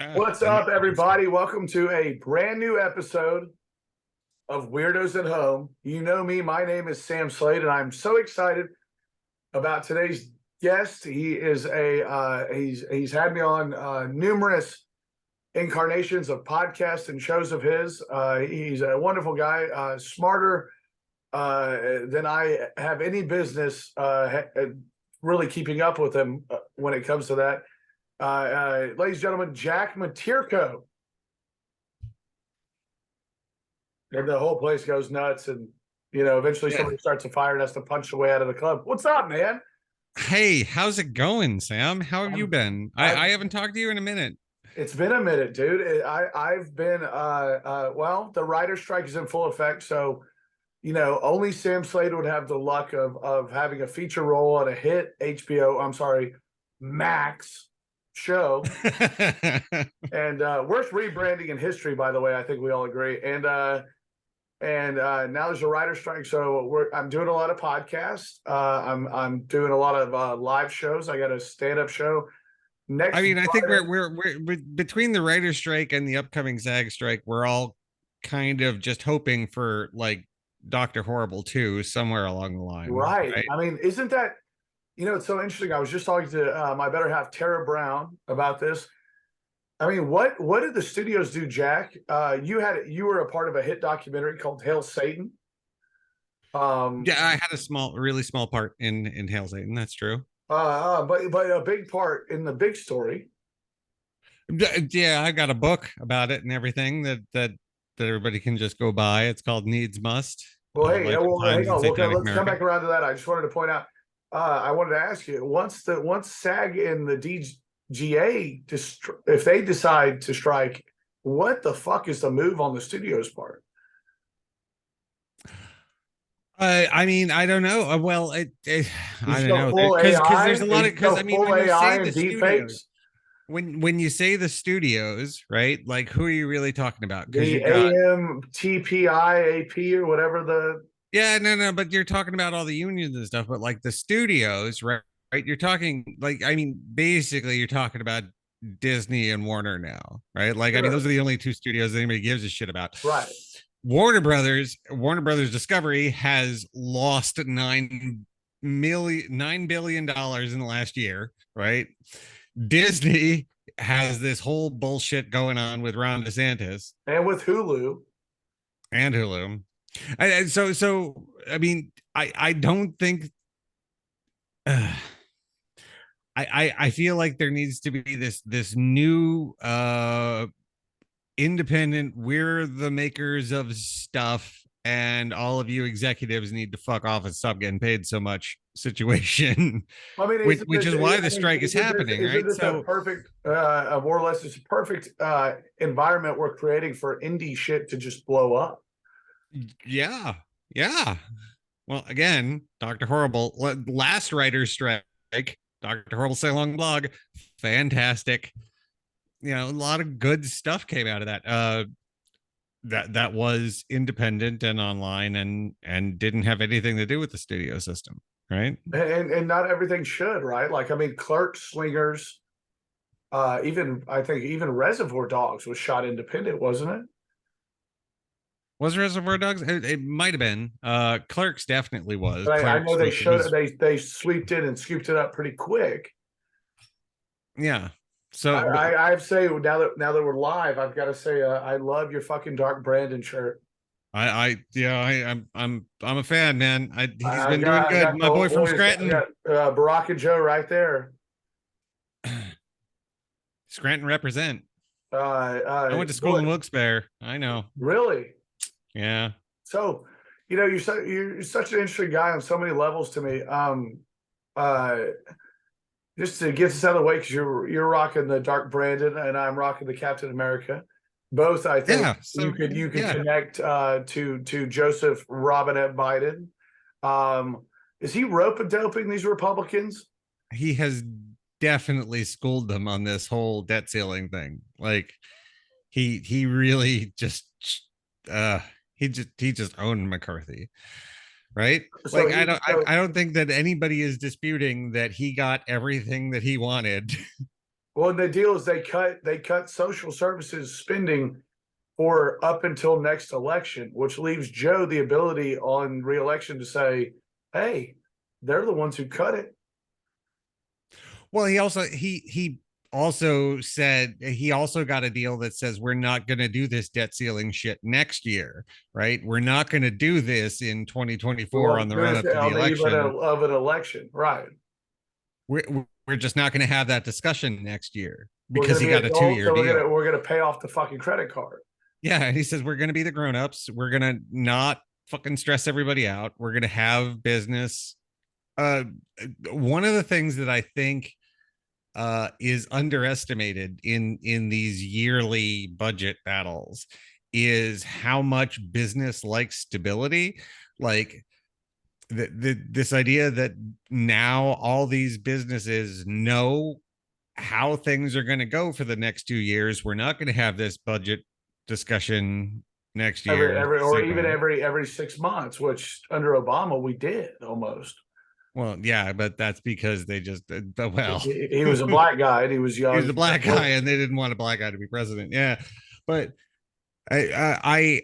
What's up, everybody? Welcome to a brand new episode of Weirdos at Home. You know me, my name is Sam Slade, and I'm so excited about today's guest. He is he's had me on numerous incarnations of podcasts and shows of his. He's a wonderful guy, smarter than I have any business really keeping up with him when it comes to that. Ladies and gentlemen, Jack Matirko. And the whole place goes nuts, and eventually somebody starts a fire and has to punch the way out of the club. What's up, man? Hey, how's it going, Sam? How have you been? I haven't talked to you in a minute. It's been a minute, dude. I've been well, the writer's strike is in full effect, so only Sam Slade would have the luck of having a feature role on a hit HBO, I'm sorry, Max show. And worst rebranding in history, by the way. I think we all agree. And now there's a writer's strike, so I'm doing a lot of podcasts. I'm doing a lot of live shows. I got a stand-up show next. I mean, I think Friday. we're between the writer's strike and the upcoming SAG strike, we're all kind of just hoping for like Dr. Horrible 2 somewhere along the line. Right. I mean, isn't that it's so interesting. I was just talking to my better half, Tara about this. I mean, what did the studios do, Jack? You were a part of a hit documentary called Hail Satan. Yeah, I had really small part in Hail Satan. That's true. But a big part in the big story. Yeah, I got a book about it and everything that everybody can just go buy. It's called Needs Must. Well, hey, Life well, and hang Times on. in Satanic Let's come America. back around to that. I just wanted to point out. I wanted to ask you once SAG and the WGA if they decide to strike, what the fuck is the move on the studio's part? I mean, I don't know. Well, I don't know Full because AI, there's a lot of because I mean, full when you AI say the and studios, deepfakes. when you say the studios, right? Like, who are you really talking about? Because The you've got AMTPIAP or whatever the yeah, no, but you're talking about all the unions and stuff. But like the studios, right? Right? You're talking like I mean, basically, you're talking about Disney and Warner now, right? Like, I mean, those are sure. the only two studios anybody gives a shit about. Right. Warner Brothers Discovery has lost $9 billion in the last year, right? Disney has this whole bullshit going on with Ron DeSantis And with Hulu. and Hulu. So I mean, I don't think I feel like there needs to be this new independent, we're the makers of stuff and all of you executives need to fuck off and stop getting paid so much situation. I mean, which is why the strike is happening, isn't right? this a So perfect, more or less, it's a perfect environment we're creating for indie shit to just blow up? yeah. Well, again, Dr. Horrible, last writer's strike, Dr. Horrible Say Long blog, fantastic. A lot of good stuff came out of that. That was independent and online and didn't have anything to do with the studio system, right? And not everything should, right? Like, I mean, Clerks, Swingers, even I think even Reservoir Dogs was shot independent, wasn't it? Was Reservoir Dogs? It might have been. Clerks definitely was. But I know Clerks they showed was they sweeped it and scooped it up pretty quick. yeah. So I say now that we're live, I've got to say I love your fucking Dark Brandon shirt. I'm a fan, man. He's I've been doing got good. the My boy old from boys. I Scranton. got Barack and Joe right there. Scranton represent. I went to school Boy, in Wilkes-Barre. I know. really. Yeah. So, you're such an interesting guy on so many levels to me. Uh, just to get this out of the way, because you're rocking the Dark Brandon and I'm rocking the Captain America. Both, I think Yeah. So you could yeah. connect to Joseph Robinette Biden. Is he rope a doping these Republicans? He has definitely schooled them on this whole debt ceiling thing. Like he really just uh he just owned McCarthy, right? So Like he I don't think that anybody is disputing that he got everything that he wanted Well, the deal is they cut social services spending for up until next election, which leaves Joe the ability on reelection to say, "Hey, they're the ones who cut it." Well, he also said he also got a deal that says we're not going to do this debt ceiling shit next year, right? We're not going to do this in 2024 on the run up to the on the eve election. of an election, right? We're just not going to have that discussion next year We're because gonna he be got a adults, 2-year so deal. we're gonna pay off the fucking credit card. Yeah, and he says we're going to be the grown-ups. We're going to not fucking stress everybody out. We're going to have business. Uh, one of the things that I think is underestimated in these yearly budget battles is how much business likes stability. Like this idea that now all these businesses know how things are going to go for the next 2 years. We're not going to have this budget discussion next year. Or even every 6 months, which under Obama we did almost. Well, yeah, but that's because they just well, he was a black guy and he was young. He was a black guy, and they didn't want a black guy to be president. Yeah, but I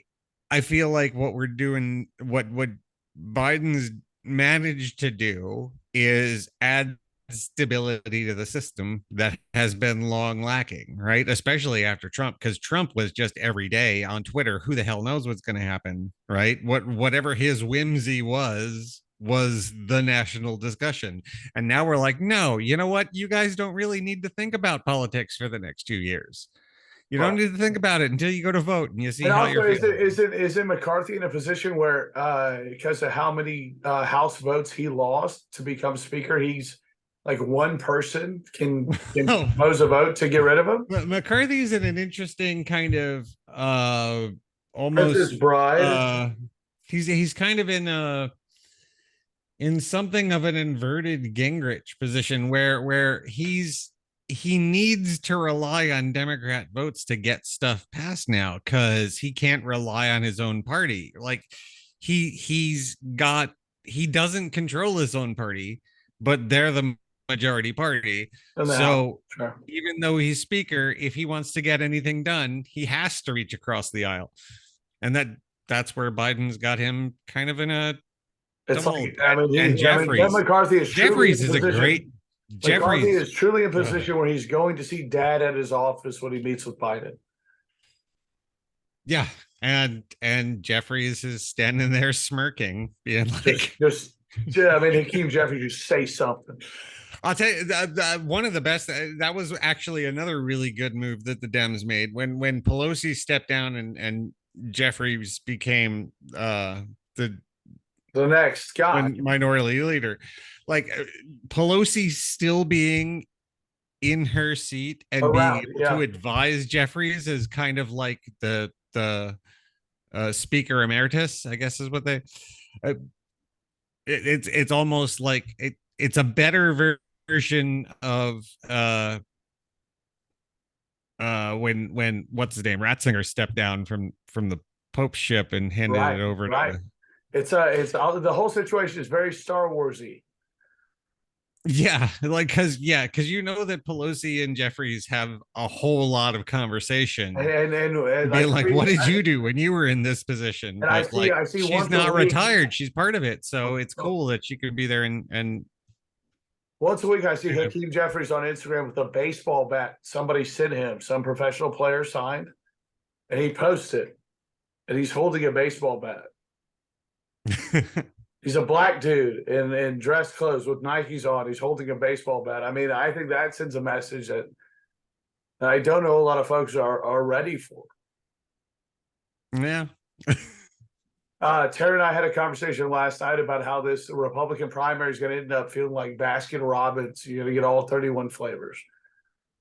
feel like what we're doing, what Biden's managed to do, is add stability to the system that has been long lacking, right? Especially after Trump, because Trump was just every day on Twitter. Who the hell knows what's going to happen, right? Whatever his whimsy was the national discussion. And now we're like, no, you know what? You guys don't really need to think about politics for the next 2 years. You don't need to think about it until you go to vote and you see how you're feeling. Isn't McCarthy in a position where because of how many House votes he lost to become speaker, he's like one person can propose a vote to get rid of him? McCarthy's in an interesting kind of almost bride. He's kind of in something of an inverted Gingrich position where he needs to rely on Democrat votes to get stuff passed now, because he can't rely on his own party. Like he doesn't control his own party, but they're the majority party. So sure, even though he's speaker, if he wants to get anything done, he has to reach across the aisle. And that's where Biden's got him kind of in a Jeffries. McCarthy is Jeffries is a great. McCarthy is truly in a position where he's going to see dad at his office when he meets with Biden. Yeah, and Jeffries is standing there smirking, being like, Hakeem Jeffries, just say something. I'll tell you, one of the best. That was actually another really good move that the Dems made when Pelosi stepped down and Jeffries became the next guy, minority leader. Like Pelosi still being in her seat and being able to advise Jeffries as kind of like the speaker emeritus, I guess is what they. It's almost like it's a better version of when what's his name, Ratzinger stepped down from the Pope ship and handed it over to. It's the whole situation is very Star Wars-y. Yeah, like because you know that Pelosi and Jeffries have a whole lot of conversation, and like, what did you do when you were in this position? But I see she's not retired; she's part of it, so it's cool that she could be there. And once a week, I see Hakeem Jeffries on Instagram with a baseball bat. Somebody sent him, some professional player signed, and he posts it, and he's holding a baseball bat. He's a black dude in dress clothes with Nikes on. He's holding a baseball bat. I mean, I think that sends a message that I don't know a lot of folks are ready for. Yeah. Terry and I had a conversation last night about how this Republican primary is going to end up feeling like Baskin Robbins. You're going to get all 31 flavors.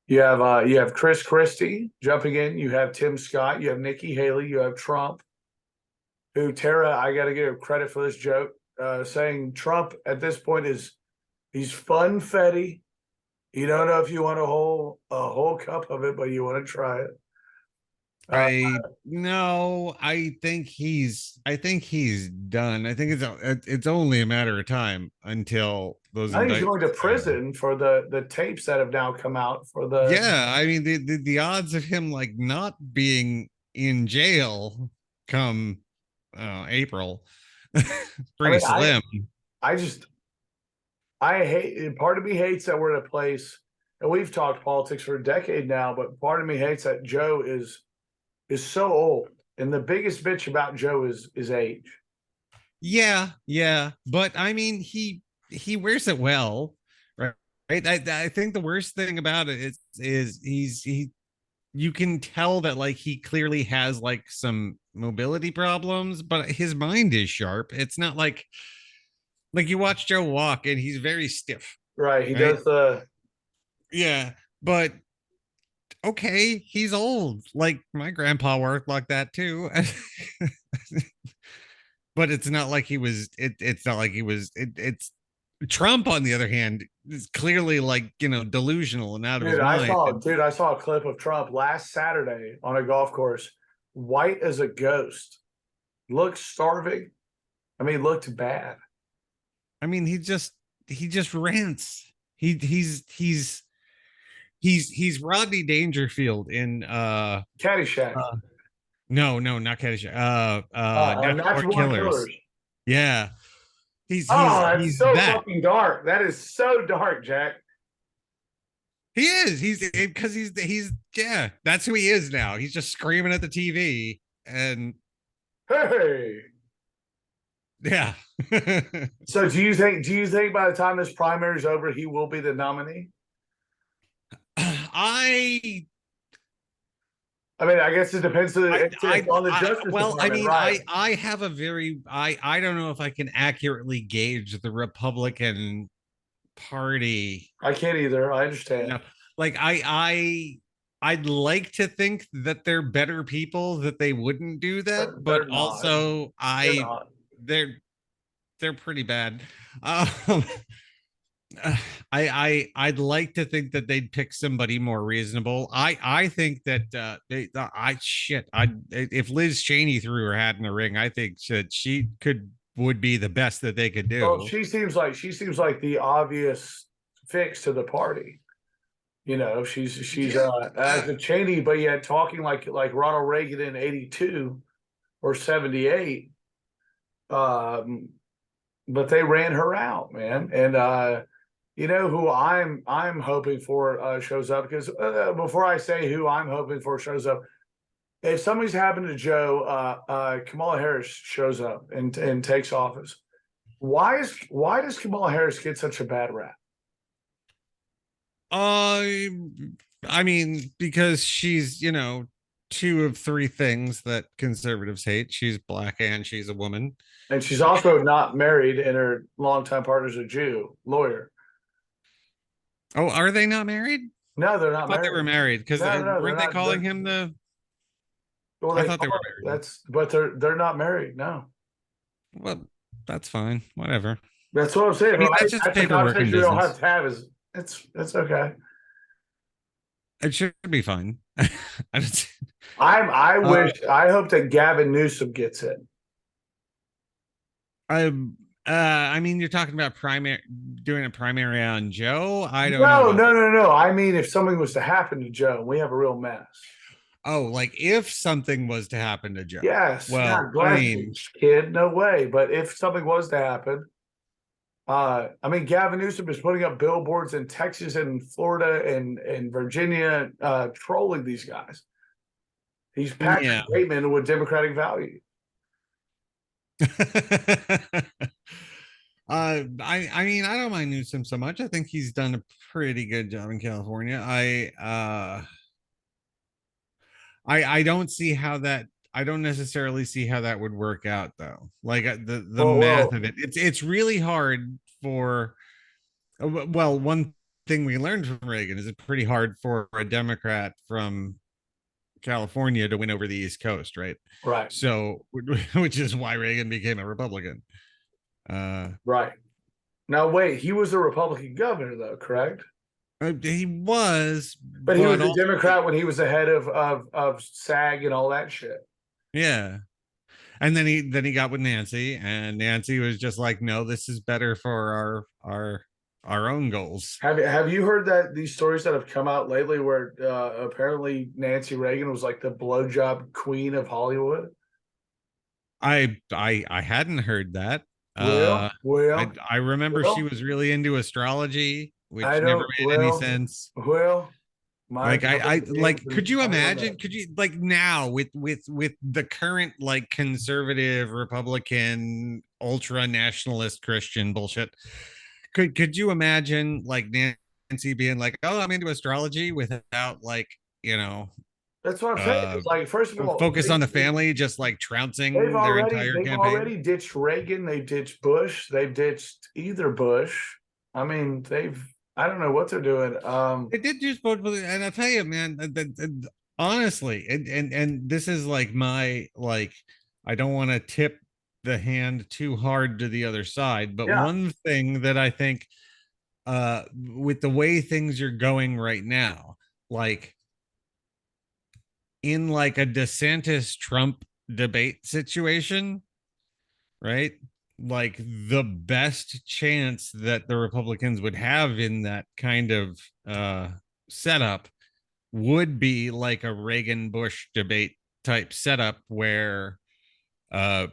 You have Chris Christie jumping in. You have Tim Scott. You have Nikki Haley. You have Trump. Who Tara, I got to give credit for this joke. Saying Trump at this point he's funfetti. You don't know if you want a whole cup of it, but you want to try it. Uh, I think he's done. I think it's only a matter of time until those I think he's going indictments to come out. prison for the tapes that have now come out for the. Yeah, I mean the odds of him like not being in jail come April I pretty mean, slim. I just I hate. Part of me hates that we're at a place, and we've talked politics for a decade now. But part of me hates that Joe is so old, and the biggest bitch about Joe is age. Yeah, yeah, but I mean he wears it well, right? Right. I think the worst thing about it is he you can tell that like he clearly has like some mobility problems, but his mind is sharp. It's not like you watch Joe walk and he's very stiff, Right? He right? does the. Yeah, but okay, he's old. Like my grandpa worked like that too. But it's not like he was it's not like he was it's Trump on the other hand is clearly like, delusional and out of his mind. Dude, I saw a clip of Trump last Saturday on a golf course, white as a ghost, looked starving. I mean, looked bad. I mean, he just rants. He's Rodney Dangerfield in Caddyshack, uh no, not Caddyshack. Natural Born Natural Born Killers. Killers. Yeah. Oh, that's He's so that. fucking dark. That is so dark, Jack. He is. He's because he's yeah, that's who he is now. He's just screaming at the TV and Hey. yeah. So do you think by the time this primary is over, he will be the nominee? I I mean, I guess it depends on the Justice well, I Department, mean, right? I have a very I don't know if I can accurately gauge the Republican Party. I can't either. I You know, understand. like I'd like to think that they're better people that they wouldn't do that, but They're not. also They're not. they're they're pretty bad. Um, I'd like to think that they'd pick somebody more reasonable. I think that I shit I if Liz Cheney threw her hat in the ring, I think that she would be the best that they could Well, do. she seems like the obvious fix to the party. You know, she's Yeah, as a Cheney, but yet talking like Ronald Reagan in '82 or '78. Um, but they ran her out, man. And you know who I'm hoping for shows up, because before I say who I'm hoping for shows up, if something's happened to Joe, Kamala Harris shows up and takes office. Why does Kamala Harris get such a bad rap? I I mean, because she's, two of three things that conservatives hate. She's black and she's a woman. And she's also not married, and her longtime partner's a Jew lawyer. Oh, are they not married? No, they're I not thought they were married. married because No, they're weren't they not. calling him the Well, I they thought they call were it, married. but they're not married. No, Well, that's fine. Whatever. that's what I'm saying. I mean, that's Right? just That's the paperwork in conversation we don't have business. to have. Is it's okay. It should be fine. I don't, I hope that Gavin Newsom gets it. I I mean, you're talking about primary doing a primary on Joe. I don't know No, about no, that. no, no. I mean, if something was to happen to Joe, we have a real mess. Oh, like if something was to happen to Joe. Yes, Well, not I bless you, mean, kid. No way. But if something was to happen, I mean, Gavin Newsom is putting up billboards in Texas and Florida and Virginia, trolling these guys. He's Patrick yeah. Bateman with Democratic value. I mean, I don't mind Newsom so much. I think he's done a pretty good job in California. I don't see how that I don't necessarily see how that would work out though. Like the math Well, of it. It's really hard for well, one thing we learned from Reagan is it's pretty hard for a Democrat from California to win over the East Coast, right? right, So, which is why Reagan became a Republican. right. Now, wait, he was a Republican governor, though, correct? He was, But he was but a also, Democrat when he was the head of SAG and all that shit. yeah. And then he got with Nancy, and Nancy was just like, no, this is better for our own goals. Have you heard that these stories that have come out lately where apparently Nancy Reagan was like the blowjob queen of Hollywood? I hadn't heard that. Well, I remember she well, was really into astrology, I which never don't. made any Well, sense. well, my Like I brother's like, and could you I don't imagine? know. Could you, like, now with the current like conservative Republican ultra nationalist Christian bullshit? Could you imagine like Nancy being like, "Oh, I'm into astrology," without, like, you know, That's what I'm saying. uh It's like, first of all, focus on the family, just like trouncing their entire they've campaign? already ditched Reagan, they've ditched Bush, they've ditched either Bush. I mean, I don't know what they're doing. It did just vote for and I'll tell you, man, honestly, and this is like my, like, I don't want to tip the hand too hard to the other side, but Yeah, one thing that I think, with the way things are going right now, like in like a DeSantis Trump debate situation, right? Like the best chance that the Republicans would have in that kind of setup would be like a Reagan Bush debate type setup where uh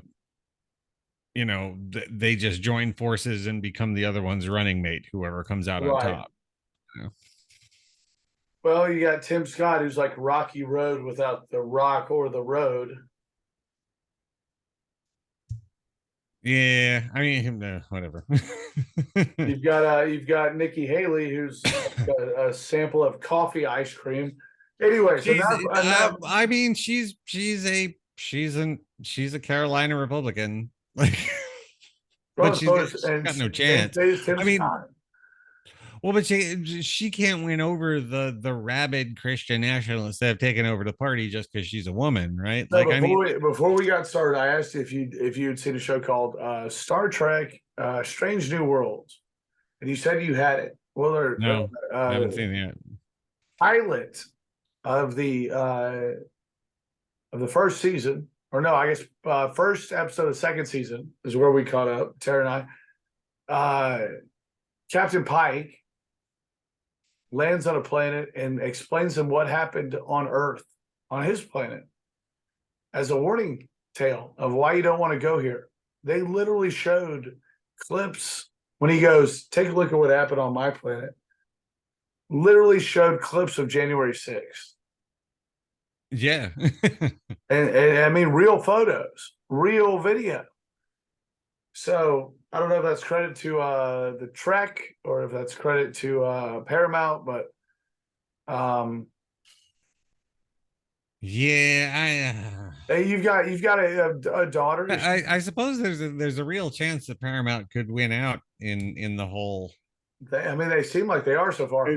they just join forces and become the other one's running mate, whoever comes out on right. top. You know? Well, you got Tim Scott, who's like Rocky Road without the rock or the road. Yeah, I mean, whatever. You've got Nikki Haley, who's a sample of coffee ice cream. Anyways, she's enough. I mean, she's a Carolina Republican, like, but Well, she's and got no same chance. thing as Tim I mean, Scott. well, but she can't win over the rabid Christian nationalists that have taken over the party just because she's a woman, right? No, Like, I mean, before we got started, I asked if you had seen a show called Star Trek: Strange New Worlds, and you said you had it. Well, no, I haven't seen it yet. pilot of the first season, or no, I guess first episode of the second season is where we caught up, Tara and I. Captain Pike lands on a planet and explains them what happened on Earth, on his planet, as a warning tale of why you don't want to go here. They literally showed clips when he goes, take a look at what happened on my planet. Literally showed clips of January 6th. Yeah. And I mean, real photos, real video. So I don't know if that's credit to the Trek or if that's credit to Paramount, but Yeah, hey, you've got a daughter. I suppose there's a real chance that Paramount could win out in the whole I mean, they seem like they are so far.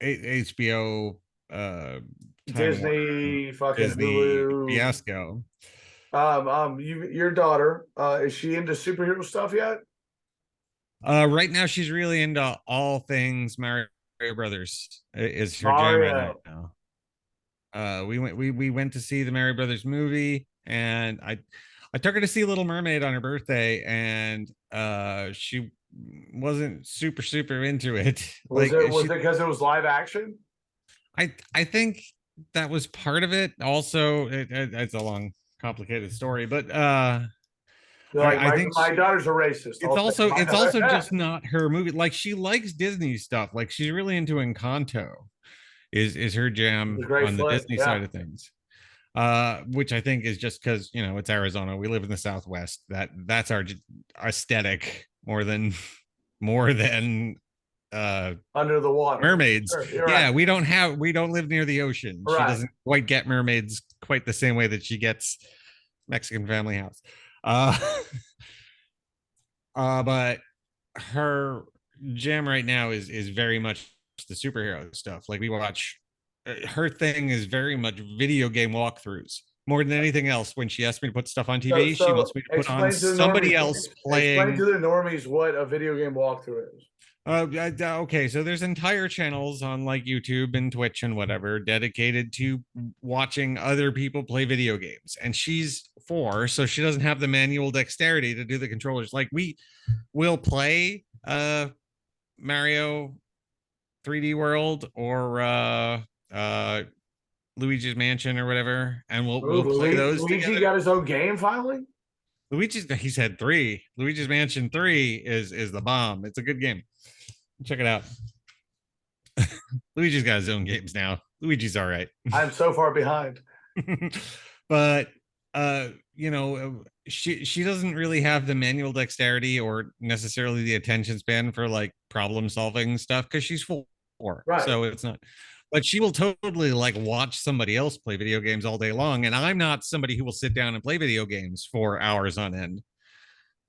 HBO, uh Time Warner, Disney, fucking Disney Hulu. fiasco. Your daughter, is she into superhero stuff yet? Right now she's really into all things Mario Brothers, is her jam right Mario. now. We went to see the Mario Brothers movie, and I took her to see Little Mermaid on her birthday, and she wasn't super into it. Was Like, it because it was live action? I think that was part of it. Also, it's a long, complicated story, but Like I think my daughter's a racist. it's also just not her movie. Like, she likes Disney stuff. Like, she's really into Encanto, is her jam great on the flick. Disney Yeah. side of things. Which I think is just because, it's Arizona. We live in the Southwest. That's our aesthetic more than Under the water. mermaids. Sure, Yeah, right. we don't live near the ocean. She Right. doesn't quite get mermaids quite the same way that she gets Mexican Family House. Uh, but her jam right now is very much the superhero stuff. Like, we watch, her thing is very much video game walkthroughs more than anything else. When she asks me to put stuff on TV, she wants me to put on somebody else Explain playing. to the normies what a video game walkthrough is. Okay, so there's entire channels on like YouTube and Twitch and whatever dedicated to watching other people play video games. And she's 4, so she doesn't have the manual dexterity to do the controllers. Like we will play Mario 3D World or Luigi's Mansion or whatever, and Oh, we'll play those Luigi together. got his own game finally. Luigi's he said 3. Luigi's Mansion 3 is the bomb. It's a good game. Check it out. Luigi's got his own games now. Luigi's all right. I'm so far behind. But she doesn't really have the manual dexterity or necessarily the attention span for like problem solving stuff because she's 4. Right. So it's not, but she will totally like watch somebody else play video games all day long. And I'm not somebody who will sit down and play video games for hours on end.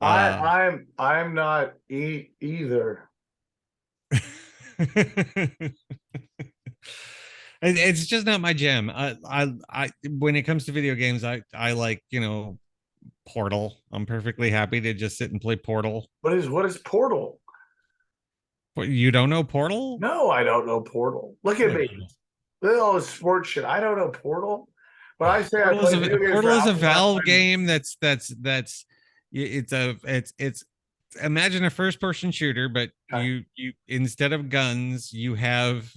I'm not either. It's just not my jam. I when it comes to video games, I like, Portal. I'm perfectly happy to just sit and play Portal. What is Portal? What, you don't know Portal? No, I don't know Portal. Look at me. Look at all this sports shit. I don't know Portal. But I say Portal I play video games Portal is a for Valve game it's imagine a first person shooter, but Okay. you instead of guns, you have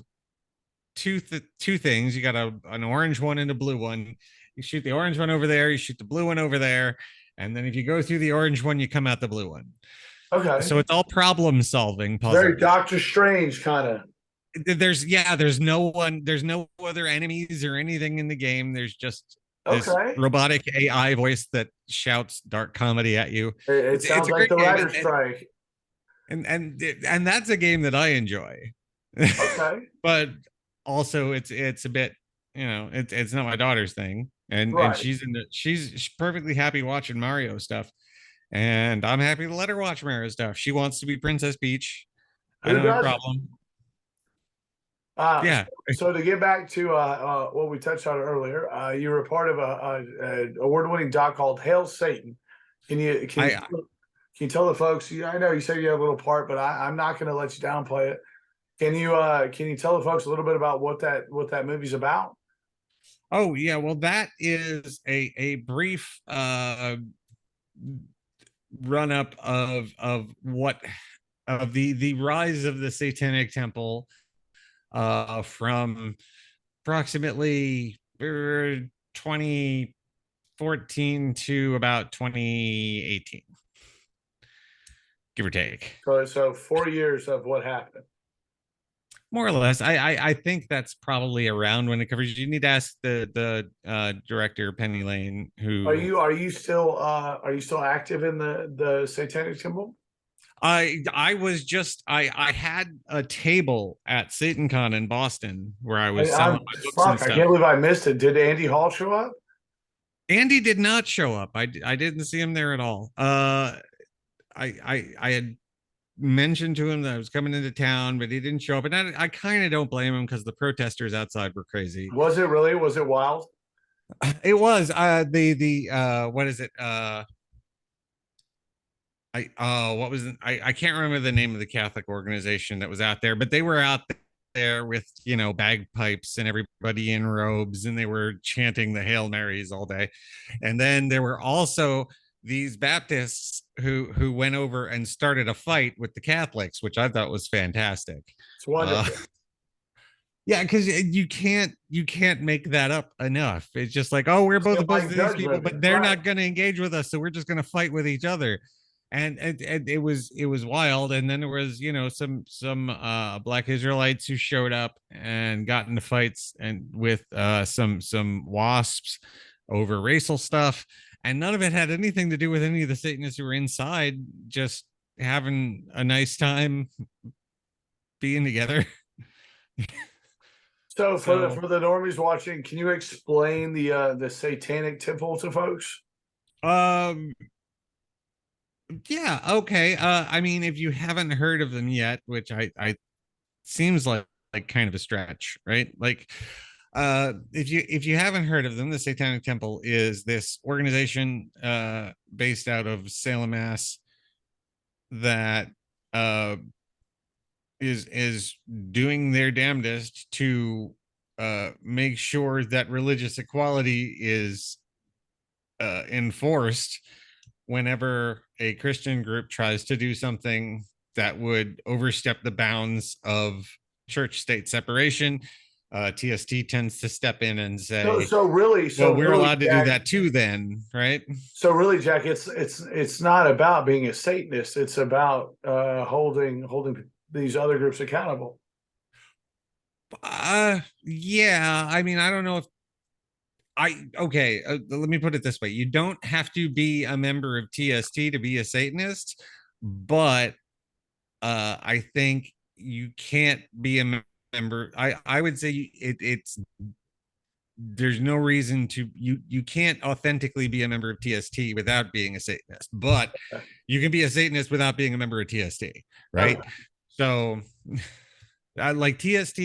two things. You got an orange one and a blue one. You shoot the orange one over there, you shoot the blue one over there, and then if you go through the orange one, you come out the blue one. Okay. So it's all problem solving puzzles. Very Doctor Strange kind of. There's no other enemies or anything in the game. There's just this robotic AI voice that shouts dark comedy at you. It sounds like the writer's strike. And that's a game that I enjoy. Okay. But also it's a bit, it's not my daughter's thing. And she's perfectly happy watching Mario stuff. And I'm happy to let her watch Mario stuff. She wants to be Princess Peach. I don't have a problem. Yeah. So to get back to what we touched on earlier, you were part of a award-winning doc called "Hail Satan." Can you tell the folks? I know you said you have a little part, but I'm not going to let you downplay it. Can you tell the folks a little bit about what that movie's about? Oh yeah, well that is a brief run up of what of the rise of the Satanic Temple from approximately 2014 to about 2018, give or take. So 4 years of what happened. More or less. I think that's probably around when it covers. You need to ask the director Penny Lane, who are you still active in the Satanic Temple? I had a table at SatanCon in Boston where I was selling my books and stuff. I can't believe I missed it. Did Andy Hall show up? Andy did not show up. I didn't see him there at all. I had mentioned to him that I was coming into town, but he didn't show up. And I kind of don't blame him because the protesters outside were crazy. Was it really? Was it wild? It was. The what is it? What was it? I can't remember the name of the Catholic organization that was out there, but they were out there with bagpipes and everybody in robes, and they were chanting the Hail Marys all day. And then there were also these Baptists who went over and started a fight with the Catholics, which I thought was fantastic. It's wonderful. Yeah, because you can't make that up enough. It's just like, oh, we're both opposed to these people, but they're not going to engage with us, so we're just going to fight with each other. And it was wild. And then there was some Black Israelites who showed up and got into fights and with some WASPs over racial stuff, and none of it had anything to do with any of the Satanists who were inside, just having a nice time being together. So for the normies watching, can you explain the Satanic Temple to folks? Yeah, okay. I mean, if you haven't heard of them yet, which I seems like kind of a stretch, right? Like if you haven't heard of them, the Satanic Temple is this organization based out of Salem, Mass, that is doing their damnedest to make sure that religious equality is enforced whenever a Christian group tries to do something that would overstep the bounds of church state separation. TST tends to step in and So say, so really, well, so we're really, allowed to do Jack. that too, then, right? So really, Jack, it's not about being a Satanist. It's about holding these other groups accountable. Yeah. I mean, I don't know if okay, let me put it this way. You don't have to be a member of TST to be a Satanist, but I think you can't be a member. I would say it's there's no reason to you can't authentically be a member of TST without being a Satanist, but you can be a Satanist without being a member of TST, right? Okay. So, like TST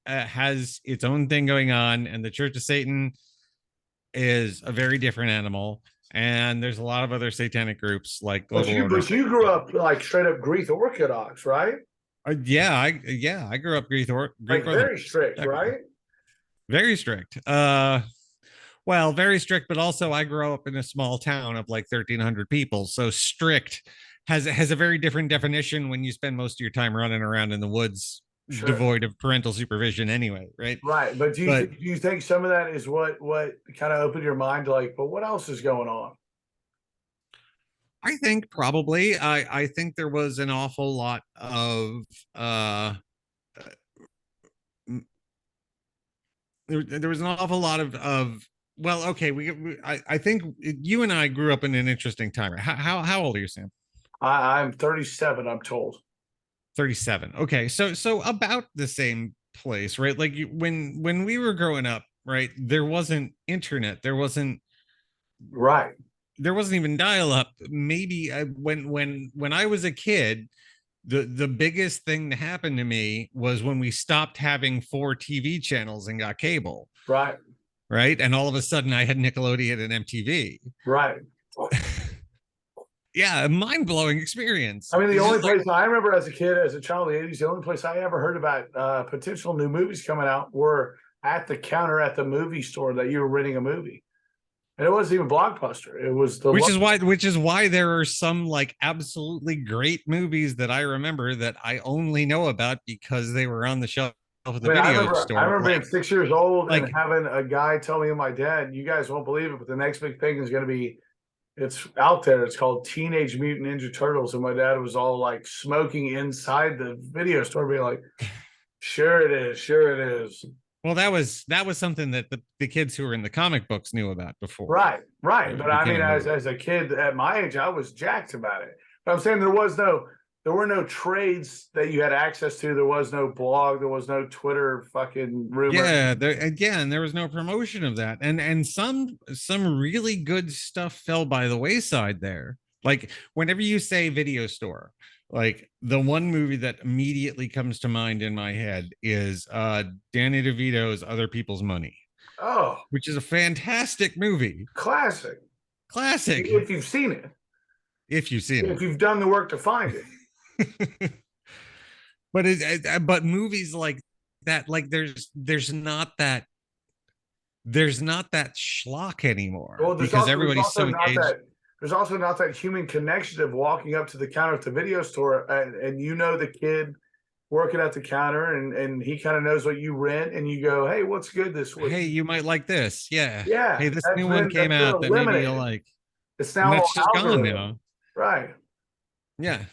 has its own thing going on, and the Church of Satan is a very different animal. And there's a lot of other satanic groups like But Global you Order but you grew 66. up like straight up Greek Orthodox, right? Yeah, I grew up Greek Like very Orthodox. strict, Exactly. right? Very strict. Well, very strict, but also I grew up in a small town of like 1,300 people. So strict has a very different definition when you spend most of your time running around in the woods, Sure. devoid of parental supervision anyway, right? Right. But But do you think some of that is what kind of opened your mind to like, but what else is going on? I think probably I think there was an awful lot of uh there was an awful lot of well, okay, I think you and I grew up in an interesting time. How old are you, Sam? I'm 37, I'm told. 37. Okay, so about the same place, right? Like when we were growing up, right? There wasn't internet. Right. There wasn't even dial up. Maybe when I was a kid, the biggest thing to happen to me was when we stopped having 4 TV channels and got cable, Right. right? And all of a sudden I had Nickelodeon and MTV. Right. Yeah, a mind-blowing experience. I mean, the It's only just like, place I remember as a kid, as a child in the 80s, the only place I ever heard about potential new movies coming out were at the counter at the movie store that you were renting a movie. And it wasn't even Blockbuster. It was the which is why there are some like absolutely great movies that I remember that I only know about because they were on the shelf of I the mean, video I store. remember being 6 years old and Like having a guy tell me and my dad, you guys won't believe it, but the next big thing is going to be, it's out there. It's called Teenage Mutant Ninja Turtles. And my dad was all like smoking inside the video store, being like, sure it is. Sure it is. well, that was something that the kids who were in the comic books knew about before Right. Right. But it I became mean, a movie. as a kid at my age, I was jacked about it. But I'm saying there were no trades that you had access to. There was no blog. There was no Twitter fucking rumor. Yeah, there was no promotion of that, and some really good stuff fell by the wayside there. Like whenever you say video store, like the one movie that immediately comes to mind in my head is Danny DeVito's Other People's Money, Oh, which is a fantastic movie. classic. Classic If you've seen it, if you've seen if you've done the work to find it. it. But movies like that, like there's not that schlock anymore Well, because everybody's so engaged. there's also not that human connection of walking up to the counter at the video store and you know the kid working at the counter and he kind of knows what you rent and you go, hey, what's good this week? Hey, you might like this. Yeah. Yeah, Hey, this new one came that's been out that maybe you'll eliminated. like. It's And now all that's just gone algorithm. now. Right. Yeah.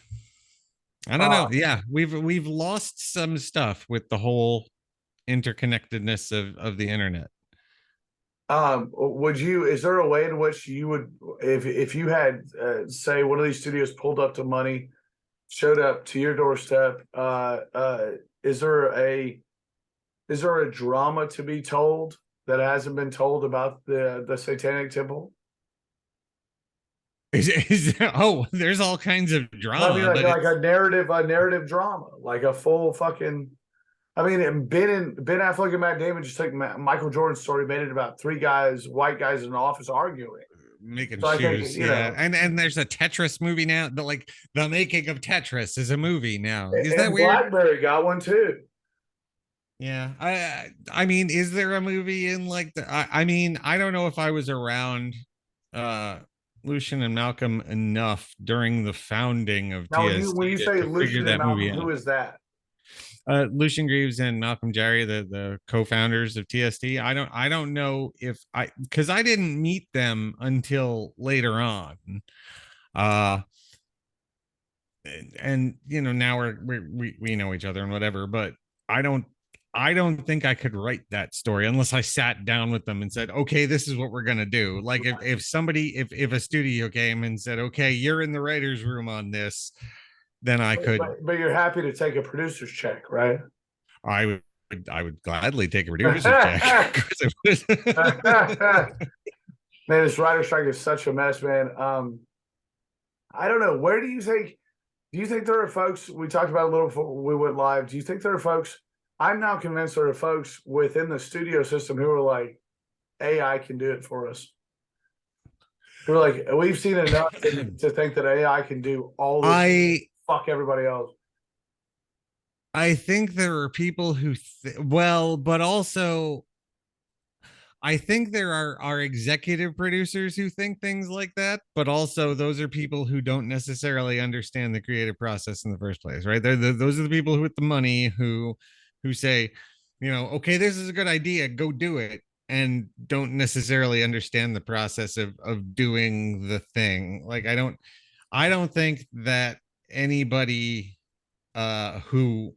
I don't know. Yeah, we've lost some stuff with the whole interconnectedness of the internet. Would you, is there a way in which you would, if you had, say one of these studios pulled up to money, showed up to your doorstep, is there a drama to be told that hasn't been told about the Satanic Temple? There's all kinds of I mean, drama, but like a narrative drama, like a full fucking. I mean, Ben Affleck and Matt Damon just took Michael Jordan's story, made it about three guys, white guys in an office arguing. making So I think, shoes, yeah. And there's a Tetris movie now. The making of Tetris is a movie now. Is that and weird? BlackBerry got one too. Yeah, I mean, is there a movie in like the? I mean, I don't know if I was around uh Lucian and Malcolm enough during the founding of Now, TSD when you say to figure Lucian and that movie Malcolm, out. who is that? Lucian Greaves and Malcolm Jarry, the co-founders of TSD. I don't know if I because I didn't meet them until later on. Uh and now we know each other and whatever, but I don't I don't think I could write that story unless I sat down with them and said, okay, this is what we're gonna do. Like if somebody if a studio came and said, okay, you're in the writer's room on this, then I could But you're happy to take a producer's check, right? I would I would gladly take a producer's check. Man, this writer strike is such a mess, man. I don't know. Where do you think? Do you think there are folks? We talked about a little before we went live. Do you think there are folks? I'm now convinced there are folks within the studio system who are like, AI can do it for us. Who are like, we've seen enough to think that AI can do all this. Fuck everybody else. I think there are people who, but also I think there are executive producers who think things like that, but also those are people who don't necessarily understand the creative process in the first place, right? Those are the people who with the money who say, okay, this is a good idea, go do it, and don't necessarily understand the process of doing the thing. Like I don't think that anybody who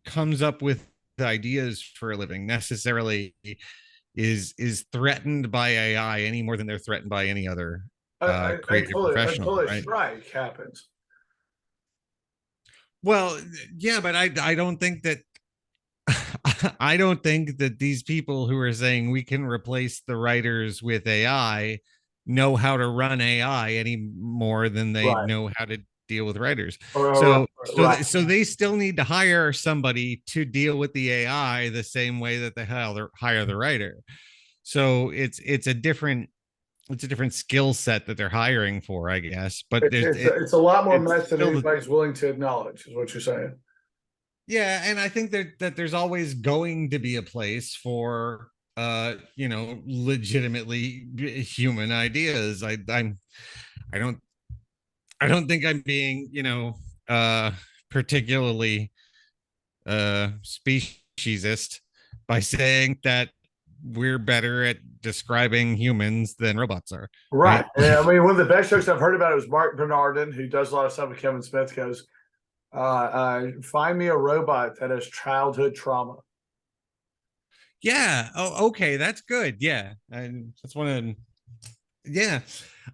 comes up with ideas for a living necessarily is threatened by AI any more than they're threatened by any other creative professional, until a right? strike happens. Well, yeah, but I don't think that I don't think that these people who are saying we can replace the writers with AI know how to run AI any more than they Right. know how to deal with writers. Right. So they still need to hire somebody to deal with the AI the same way that they hire the writer. So it's a different skill set that they're hiring for, I guess. But it's a lot more mess than still anybody's willing to acknowledge, is what you're saying. yeah, and I think that there's always going to be a place for legitimately human ideas. I don't I don't think I'm being, particularly speciesist by saying that we're better at describing humans than robots are. Right. I mean, one of the best jokes I've heard about it was Mark Bernardin, who does a lot of stuff with Kevin Smith, goes, find me a robot that has childhood trauma. Yeah. Oh, okay. That's good. Yeah. And that's one of yeah.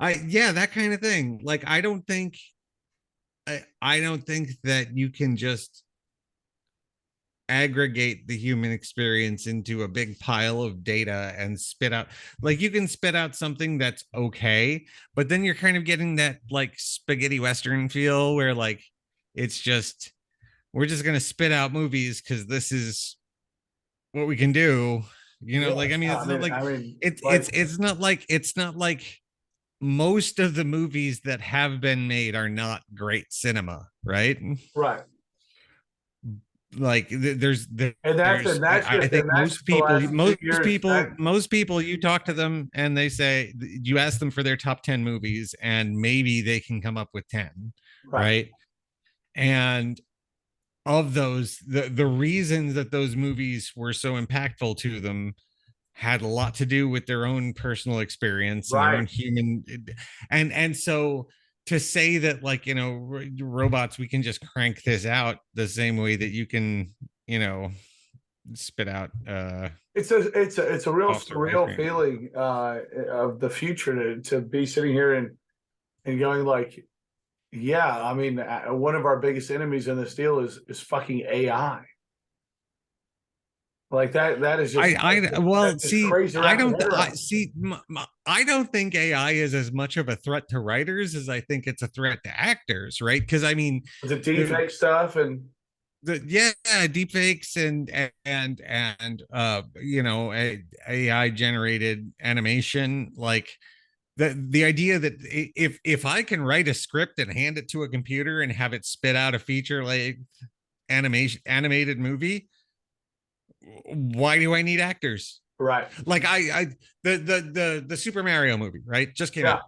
That kind of thing. Like I don't think that you can just aggregate the human experience into a big pile of data and spit out, like, you can spit out something that's okay, but then you're kind of getting that like spaghetti western feel where like it's just we're just going to spit out movies because this is what we can do, like, I mean, it's not like it's not like most of the movies that have been made are not great cinema, right? Right. Like I think most people you talk to them and they say, you ask them for their top 10 movies and maybe they can come up with 10, right? And of those, the reasons that those movies were so impactful to them had a lot to do with their own personal experience and their own human, and so to say that, like, robots, we can just crank this out the same way that you can, spit out it's a real surreal feeling of the future to be sitting here and going like, yeah, I mean, one of our biggest enemies in this deal is fucking AI. Like that is just crazy. I don't think AI is as much of a threat to writers as I think it's a threat to actors, right? Because I mean, the deepfake stuff and deepfakes and AI generated animation, like the idea that if I can write a script and hand it to a computer and have it spit out a feature like animated movie, why do I need actors? Right. Like the Super Mario movie, right? Just came Yeah.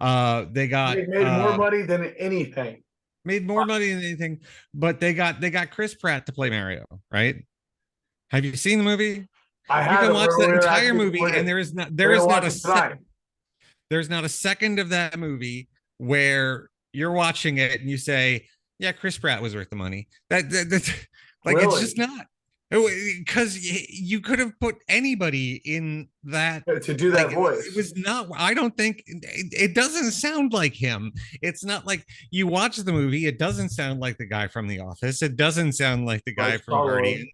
out. They got They made more money than anything. made more money than anything, but they got Chris Pratt to play Mario, right? Have you seen the movie? I You had can it watch where the we were entire actually movie, and we're there gonna is not watch a it tonight. there's not a second of that movie where you're watching it and you say, "Yeah, Chris Pratt was worth the money." That's like it's just Really? not, because you could have put anybody in that. To do Like that it voice. was not. I don't think it doesn't sound like him. It's not like you watch the movie. It doesn't sound like the guy from The Office. It doesn't sound like the Like guy from Star-Lord. Guardian.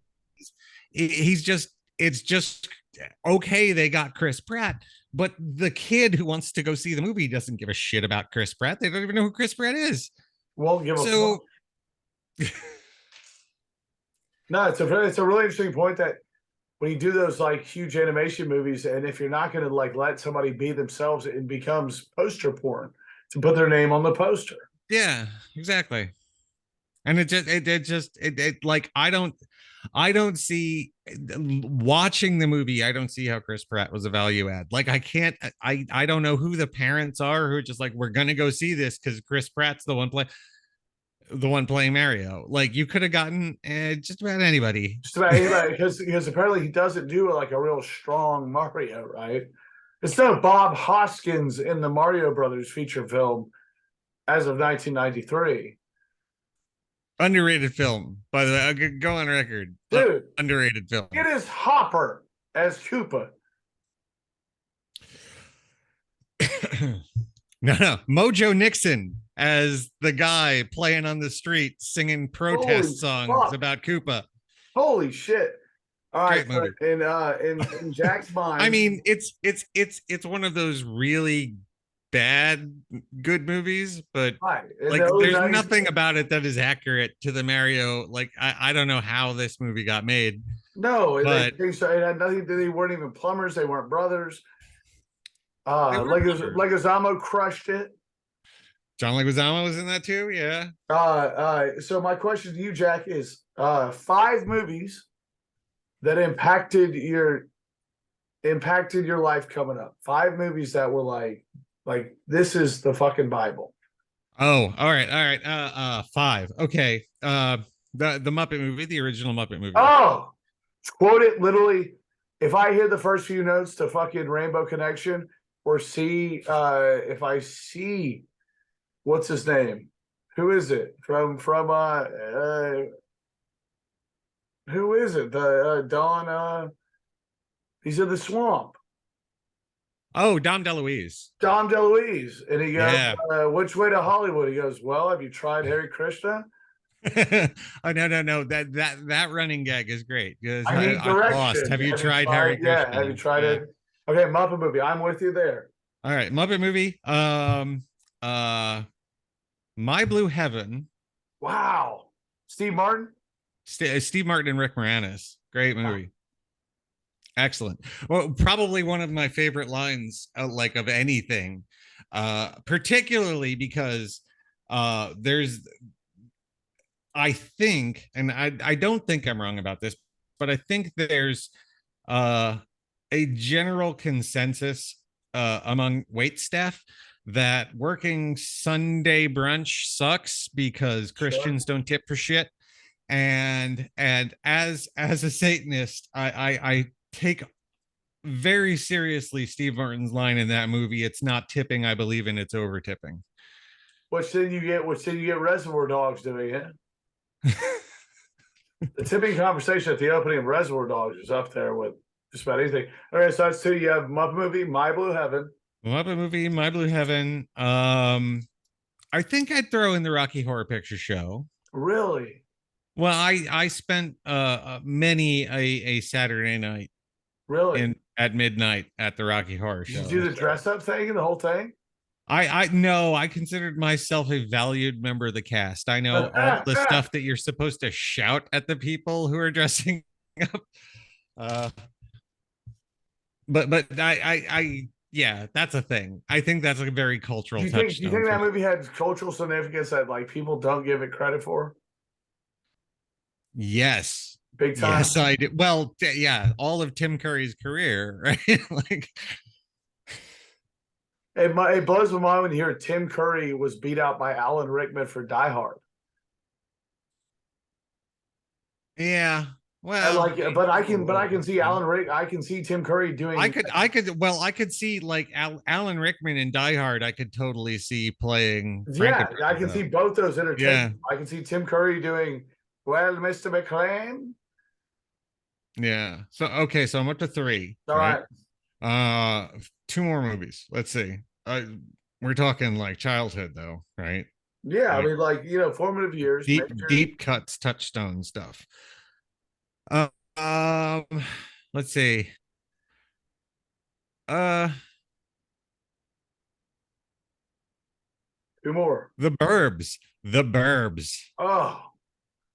He's just. It's just okay. They got Chris Pratt, but the kid who wants to go see the movie doesn't give a shit about Chris Pratt. They don't even know who Chris Pratt is. Won't give a fuck. So No, it's a really interesting point that when you do those like huge animation movies, and if you're not going to like let somebody be themselves, it becomes poster porn to put their name on the poster. yeah, exactly. And it like I don't see watching the movie. I don't see how Chris Pratt was a value add. Like I can't. I don't know who the parents are who are just like we're gonna go see this because Chris Pratt's the one playing Mario. Like you could have gotten just about anybody. Just about anybody, because apparently he doesn't do like a real strong Mario, right? It's no Bob Hoskins in the Mario Brothers feature film as of 1993. Underrated film, by the way. I could go on record. Dude, Underrated film. it is Hopper as Koopa. No. Mojo Nixon as the guy playing on the street singing protest songs about Koopa. Holy shit. All right. Great movie. In Jack's mind. I mean, it's one of those really bad good movies, but right. like there's nothing about it that is accurate to the Mario. Like I don't know how this movie got made. No, but it had nothing. They weren't even plumbers. They weren't brothers. Leguizamo crushed it. John Leguizamo was in that too. Yeah. So my question to you, Jack, is 5 movies that impacted your life coming up. 5 movies that were like this is the fucking Bible. Oh, all right. 5. Okay. The Muppet movie, the original Muppet movie. Oh, quote it literally. If I hear the first few notes to fucking Rainbow Connection, or if I see what's his name? Who is it? From who is it? The Don he's in the swamp. Oh, Dom DeLuise. Dom DeLuise. And he goes, Yeah. Which way to Hollywood? He goes, well, have you tried Harry Krishna? Oh no. That running gag is great. Because I need direction. Have you tried Harry Krishna? Yeah, have you tried it? Okay, Muppet movie. I'm with you there. All right, Muppet movie. My Blue Heaven. Wow. Steve Martin? Steve Martin and Rick Moranis. Great movie. Wow. Excellent. Well, probably one of my favorite lines, like of anything, particularly because there's, I think, and I don't think I'm wrong about this, but I think there's a general consensus among wait staff that working Sunday brunch sucks because Christians don't tip for shit. And as a Satanist, I take very seriously Steve Martin's line in that movie. It's not tipping, I believe in, it's over tipping. Which then you get Reservoir Dogs doing it. The tipping conversation at the opening of Reservoir Dogs is up there with just about anything. All right, so that's 2. You have Muppet movie, My Blue Heaven. Muppet movie, My Blue Heaven. I think I'd throw in the Rocky Horror Picture Show. Really? Well, I spent many a Saturday night at midnight at the Rocky Horror Show. Did you do the dress up thing and the whole thing? I no, I considered myself a valued member of the cast. I know all the stuff that you're supposed to shout at the people who are dressing up. But I yeah, that's a thing. I think that's like a very cultural Do you touchstone think for that me. movie had cultural significance that like people don't give it credit for? Yes. Big Yes, time. I did. Well, yeah, all of Tim Curry's career, right? Like, It blows my mind when you hear Tim Curry was beat out by Alan Rickman for Die Hard. yeah. And Well, like, but I he's a can, but little I can see different. I can see Tim Curry doing. I could see like Alan Rickman in Die Hard. I could totally see playing Yeah, I can see Frankenberg. both those Yeah, entertainment. I can see Tim Curry doing. Well, Mr. McClane. yeah. So okay, so I'm up to three, All right? right. Uh, two more movies. Let's see. We're talking like childhood though, right? Yeah, I Like mean, like formative years, major. deep cuts, touchstone stuff. Uh, um, let's see. Uh, Two more. The Burbs. The Burbs. Oh,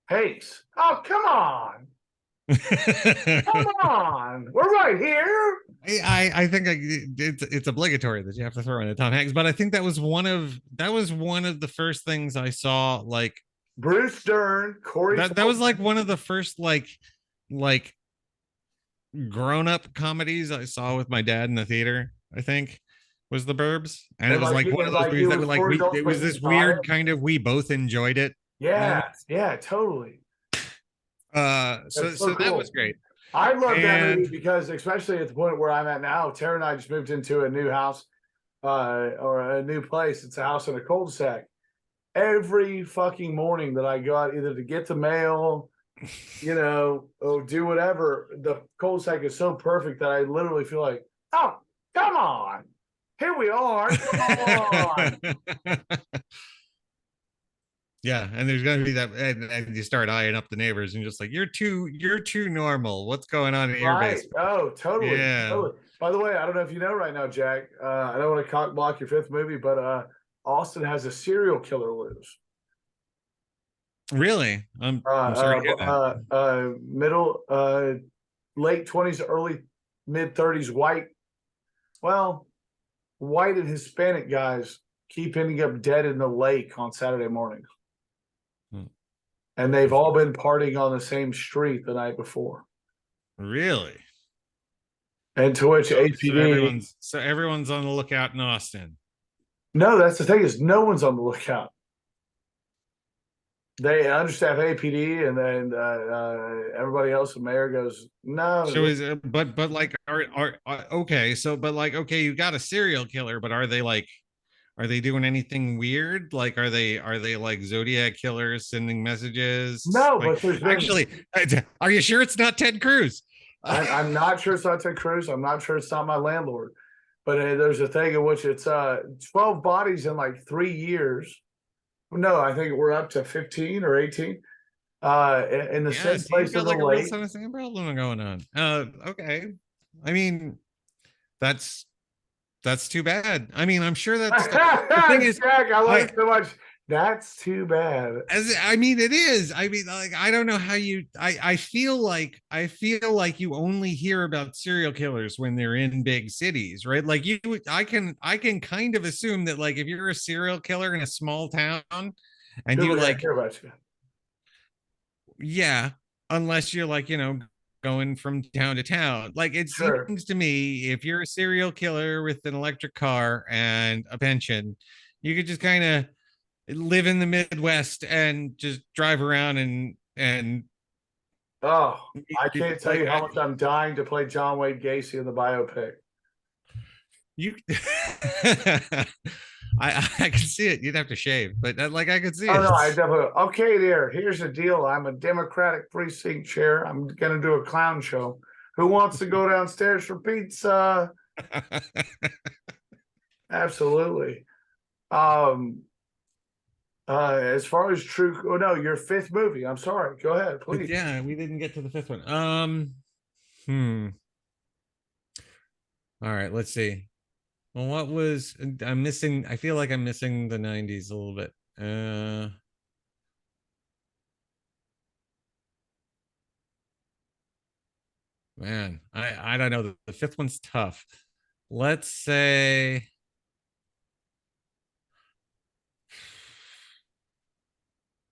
Pace. Oh, come on. Come on. We're right here. I think it's obligatory that you have to throw in a Tom Hanks, but I think that was one of the first things I saw like Bruce Dern, Corey that was like Feldman. one of the first like grown up comedies I saw with my dad in the theater. I think was The Burbs, and it was like one of And those like it movies that was were like for we adults, it but was you this saw it. weird kind of we both enjoyed it Yeah, moment. yeah, totally. So That's so so that was cool. great. I love that movie And because, especially at the point where I'm at now, Tara and I just moved into a new house, or a new place. It's a house in a cul-de-sac. Every fucking morning that I go out, either to get the mail, or do whatever, the cul-de-sac is so perfect that I literally feel like, oh, come on, here we are, come on. yeah, and there's gonna be that, and you start eyeing up the neighbors, and just like you're too normal. What's going on in your Right? basement? Oh, totally, Yeah, totally. By the way, I don't know if you know right now, Jack. I don't want to cock block your fifth movie, but Austin has a serial killer loose. really. I'm sorry to hear that. Middle, late 20s, early mid 30s, white. Well, white and Hispanic guys keep ending up dead in the lake on Saturday mornings, Hmm. and they've all been partying on the same street the night before. Really? And to which APD, So everyone's on the lookout in Austin. no, that's the thing is no one's on the lookout. They understaff APD, and then everybody else, the mayor goes, no. So is but like are okay, so but like okay, you got a serial killer, but are they doing anything weird? Like are they like Zodiac killers sending messages? No, Like but there's been. actually, are you sure it's not Ted Cruz? I'm not sure it's not Ted Cruz. I'm not sure it's not my landlord. But there's a thing in which it's 12 bodies in like 3 years. No, I think we're up to 15 or 18 in the Yeah, same so you've place in got the like a real lake. son of same problem going on. Okay. I mean, that's too bad. I mean, I'm sure that's the thing is, Jack, I love I it so much. That's too bad. as I mean, it is. I mean, like I don't know how you. I feel like you only hear about serial killers when they're in big cities, right? Like you, I can kind of assume that like if you're a serial killer in a small town, and People you are gonna like care about you. yeah, unless you're like, going from town to town. Like it Sure. seems to me if you're a serial killer with an electric car and a pension, you could just kind of live in the Midwest and just drive around and Oh, meet I people can't tell like you how much I'm dying to play John Wayne Gacy in the biopic. you I can see it. You'd have to shave, but like I could see Oh it. no, I definitely. Okay, there. Here's the deal. I'm a Democratic precinct chair. I'm gonna do a clown show. Who wants to go downstairs for pizza? Absolutely. Um. As far as true. Oh no, your fifth movie. I'm sorry. Go ahead, But please. yeah, we didn't get to the fifth one. All right, let's see. Well, what was I'm missing? I feel like I'm missing the 90s a little bit. Man, I don't know. The fifth one's tough. let's say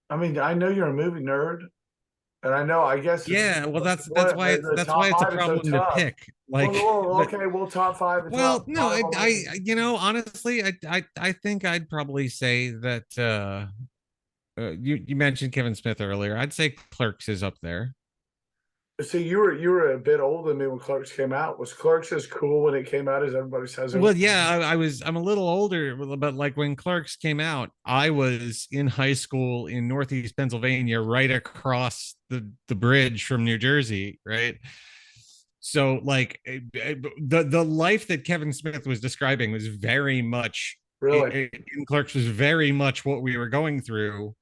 I mean, I know you're a movie nerd, and I know. I guess it's yeah, well the that's why top it's a five is so problem to tough. pick. Well, Like well, but okay, we'll top five and well, top no, honorable mentions. you know, honestly, I think I'd probably say that you mentioned Kevin Smith earlier. I'd say Clerks is up there. See, you were a bit older than me when Clerks came out. Was Clerks as cool when it came out as everybody says it was? Well, yeah, I'm a little older, but like when Clerks came out, I was in high school in Northeast Pennsylvania, right across the bridge from New Jersey, right? So like the life that Kevin Smith was describing was very much Really? in Clerks was very much what we were going through,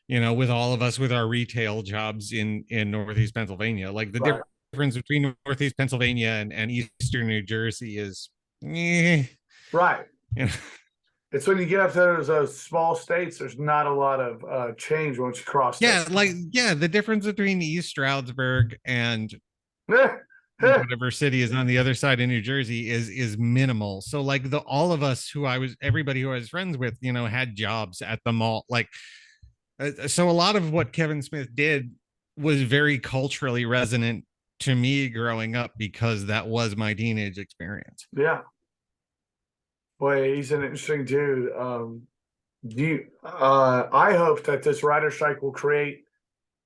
you know, with all of us with our retail jobs in Northeast Pennsylvania. Like the Right. difference between Northeast Pennsylvania and Eastern New Jersey is, eh, Right. you know, It's when you get up to those small states, there's not a lot of change once you cross that. yeah, like yeah, the difference between East Stroudsburg and whatever city is on the other side of New Jersey is minimal. So like the all of us who I was everybody who I was friends with, you know, had jobs at the mall. Like so a lot of what Kevin Smith did was very culturally resonant to me growing up because that was my teenage experience. Yeah. Boy, he's an interesting dude. I hope that this writer strike will create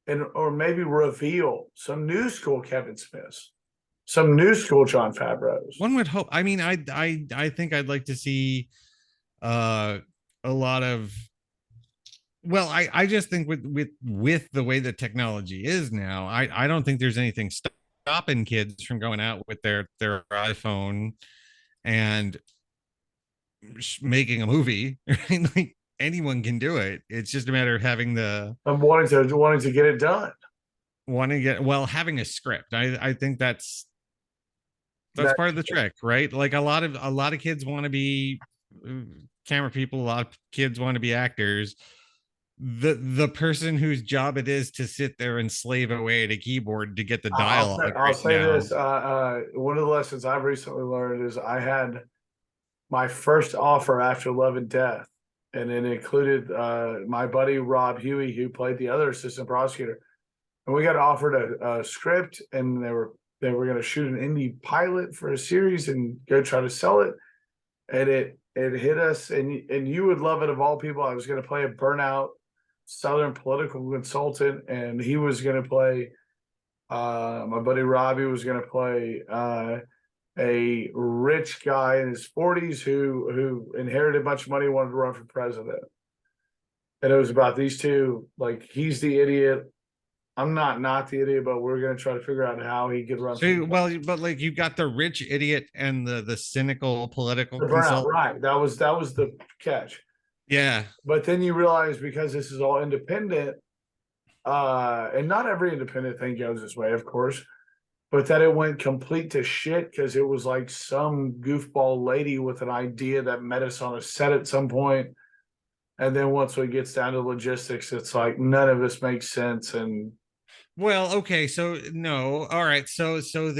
and or maybe reveal some new school Kevin Smiths, some new school John Favreau's. One would hope. I mean, I think I'd like to see uh a lot of well, I just think with the way that technology is now, I don't think there's anything stopping kids from going out with their iPhone and making a movie. Right? Like anyone can do it. It's just a matter of having the I'm wanting to get it done. wanting to get well having a script. I think that's That part of the trick, right? Like a lot of kids want to be camera people. A lot of kids want to be actors. The person whose job it is to sit there and slave away at a keyboard to get the dialogue I'll right say now. this. One of the lessons I've recently learned is I had my first offer after Love and Death, and it included my buddy Rob Huey, who played the other assistant prosecutor. And we got offered a script, and they were going to shoot an indie pilot for a series and go try to sell it. And it hit us, and you would love it of all people. I was going to play a burnout Southern political consultant, and he was going to play. My buddy Robbie was going to play a rich guy in his 40s who inherited a bunch of money, wanted to run for president. And it was about these two. Like, he's the idiot. I'm not the idiot, but we're going to try to figure out how he could run for So well, but like you got the rich idiot and the cynical political the burnout. consultant. Right. That was the catch. Yeah. But then you realize, because this is all independent, and not every independent thing goes this way, of course, but that it went complete to shit because it was like some goofball lady with an idea that met us on a set at some point. And then once it gets down to logistics, it's like none of this makes sense. And Well, okay, so no, all right. So the story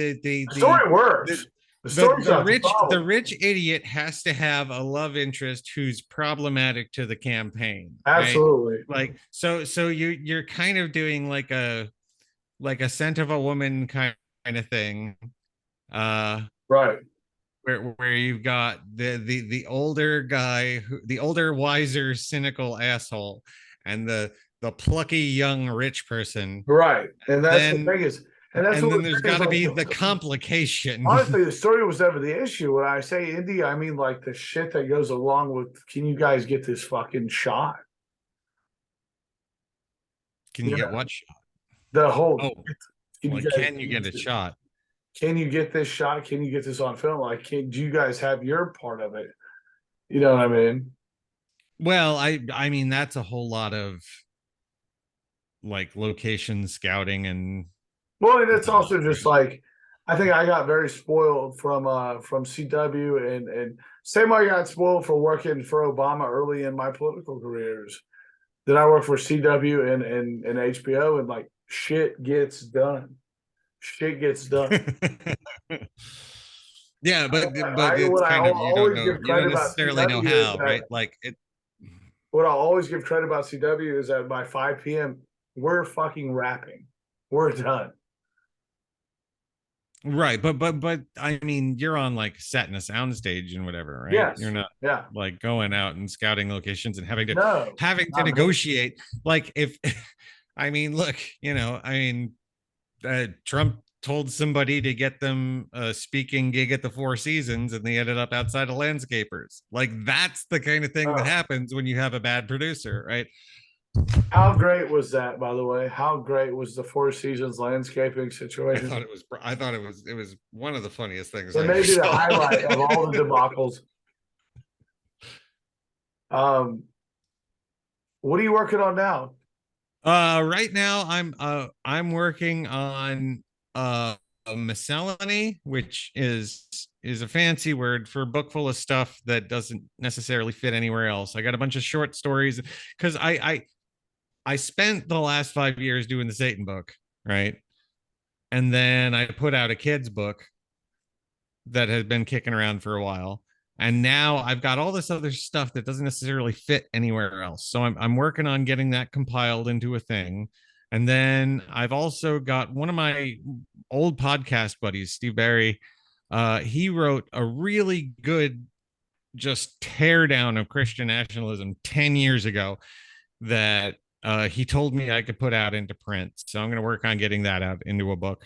the works. The story's not the the problem. rich idiot has to have a love interest who's problematic to the campaign, right? Absolutely. Like so you're kind of doing like a scent of a woman kind of thing. Uh Right. where you've got the older guy who the older, wiser, cynical asshole and the plucky young rich person. Right. And that's the Then thing is, and that's and what then the there's thing is got to like. be the complication. Honestly, the story was never the issue. When I say indie, I mean like the shit that goes along with. Can you guys get this fucking shot? Can you You get know, what shot? the whole. Oh, Can you like guys? can you get a shot? Can you get this shot? Can you get this on film? Like, do you guys have your part of it? You know what I mean? Well, I mean that's a whole lot of like location scouting and Well, and it's also just like, I think I got very spoiled from CW, and same way I got spoiled for working for Obama early in my political careers. Then I worked for CW and HBO, and like shit gets done. Shit gets done. Yeah, but it's What I kind of, you don't always know, give you don't credit about necessarily know CW is how, that right? Like it. what I always give credit about CW is that by 5 p.m. we're fucking wrapping. We're done. Right, but I mean, you're on like set in a soundstage and whatever, right? You're Yes. not Yeah. like going out and scouting locations and No, having to not me. negotiate. Like if I mean, look, I mean, Trump told somebody to get them a speaking gig at the Four Seasons, and they ended up outside of landscapers. Like that's the kind of thing that Oh, happens when you have a bad producer, right? how great was that, by the way? How great was the Four Seasons landscaping situation? It was one of the funniest things It I ever may be the saw. highlight of all the debacles. Um, what are you working on now? Right now I'm working on a miscellany, which is a fancy word for a book full of stuff that doesn't necessarily fit anywhere else. I got a bunch of short stories because I spent the last 5 years doing the Satan book, right? And then I put out a kids book that has been kicking around for a while. And now I've got all this other stuff that doesn't necessarily fit anywhere else. So I'm working on getting that compiled into a thing. And then I've also got one of my old podcast buddies, Steve Barry. He wrote a really good just tear down of Christian nationalism 10 years ago that he told me I could put out into print. So I'm going to work on getting that out into a book.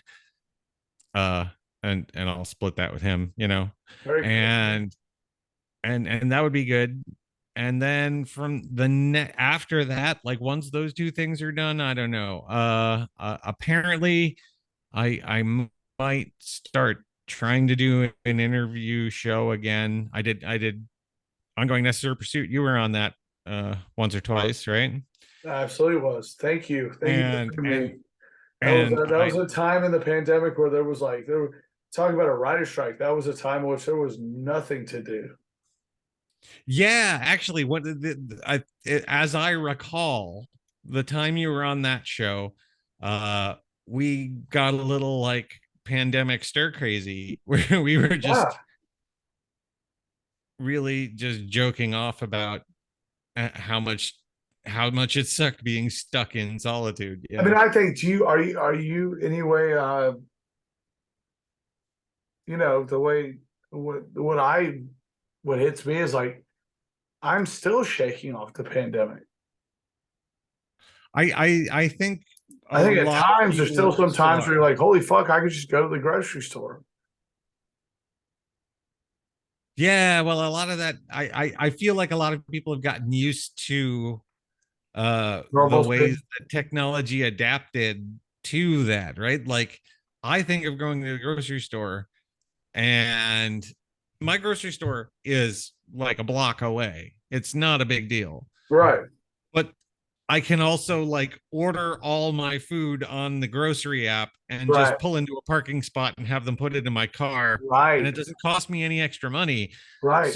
Uh, and I'll split that with him, Very cool. and and that would be good. And then from the net after that, like once those two things are done, I don't know. Apparently, I might start trying to do an interview show again. I did Ongoing Necessary Pursuit. You were on that once or twice, right? Absolutely was. Thank you. Thank you And for having and me. and That I was a time in the pandemic where there was like there were talking about a writer strike. That was a time in which there was nothing to do. Yeah, actually, as I recall, the time you were on that show, uh, we got a little like pandemic stir crazy where we were Yeah. just really just joking off about how much it sucked being stuck in solitude. I mean, Yeah. I think do you are you anyway the way what hits me is like I'm still shaking off the pandemic. I think I a think at lot of times there's still people some still times where are. you're like, holy fuck, I could just go to the grocery store. Yeah, well, a lot of that I feel like a lot of people have gotten used to the Normal ways speed. that technology adapted to that, right? Like I think of going to the grocery store, and my grocery store is like a block away. It's not a big deal. Right. But I can also like order all my food on the grocery app and Right. just pull into a parking spot and have them put it in my car, and Right. it doesn't cost me any extra money. Right.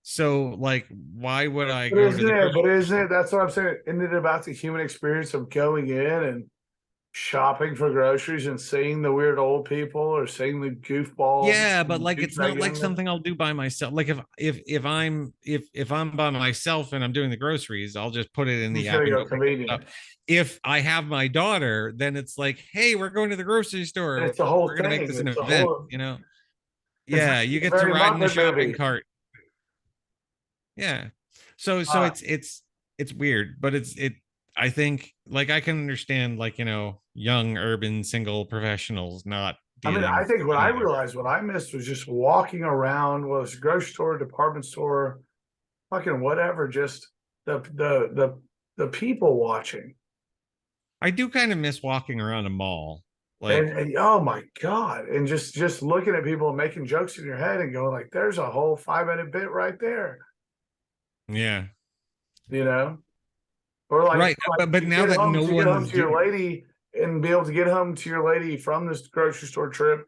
So like why would I But go to isn't the it? grocery But isn't store? it? That's what I'm saying. Isn't it about the human experience of going in and shopping for groceries and seeing the weird old people or seeing the goofball Yeah, but like it's douchebag not like young men? something I'll do by myself. Like if I'm by myself and I'm doing the groceries, I'll just put it in You the just app gotta and go go pick it convenient. up. If I have my daughter, then it's like, hey, we're going to the grocery And store. it's the whole We're gonna make thing. this an It's the event, whole. It's Yeah, you get to very ride in the Muppet shopping movie. cart. Yeah. So Uh, it's weird, but I think like I can understand like, young urban single professionals not I mean, dealing I with think what I any of that. realized what I missed was just walking around, was grocery store, department store, fucking whatever, just the people watching. I do kind of miss walking around a mall. Like, And oh my God. And just looking at people and making jokes in your head and going like, there's a whole 5 minute bit right there, yeah. you know? Or Right. But you now that no get home one's to your doing lady and be able to get home to your lady from this grocery store trip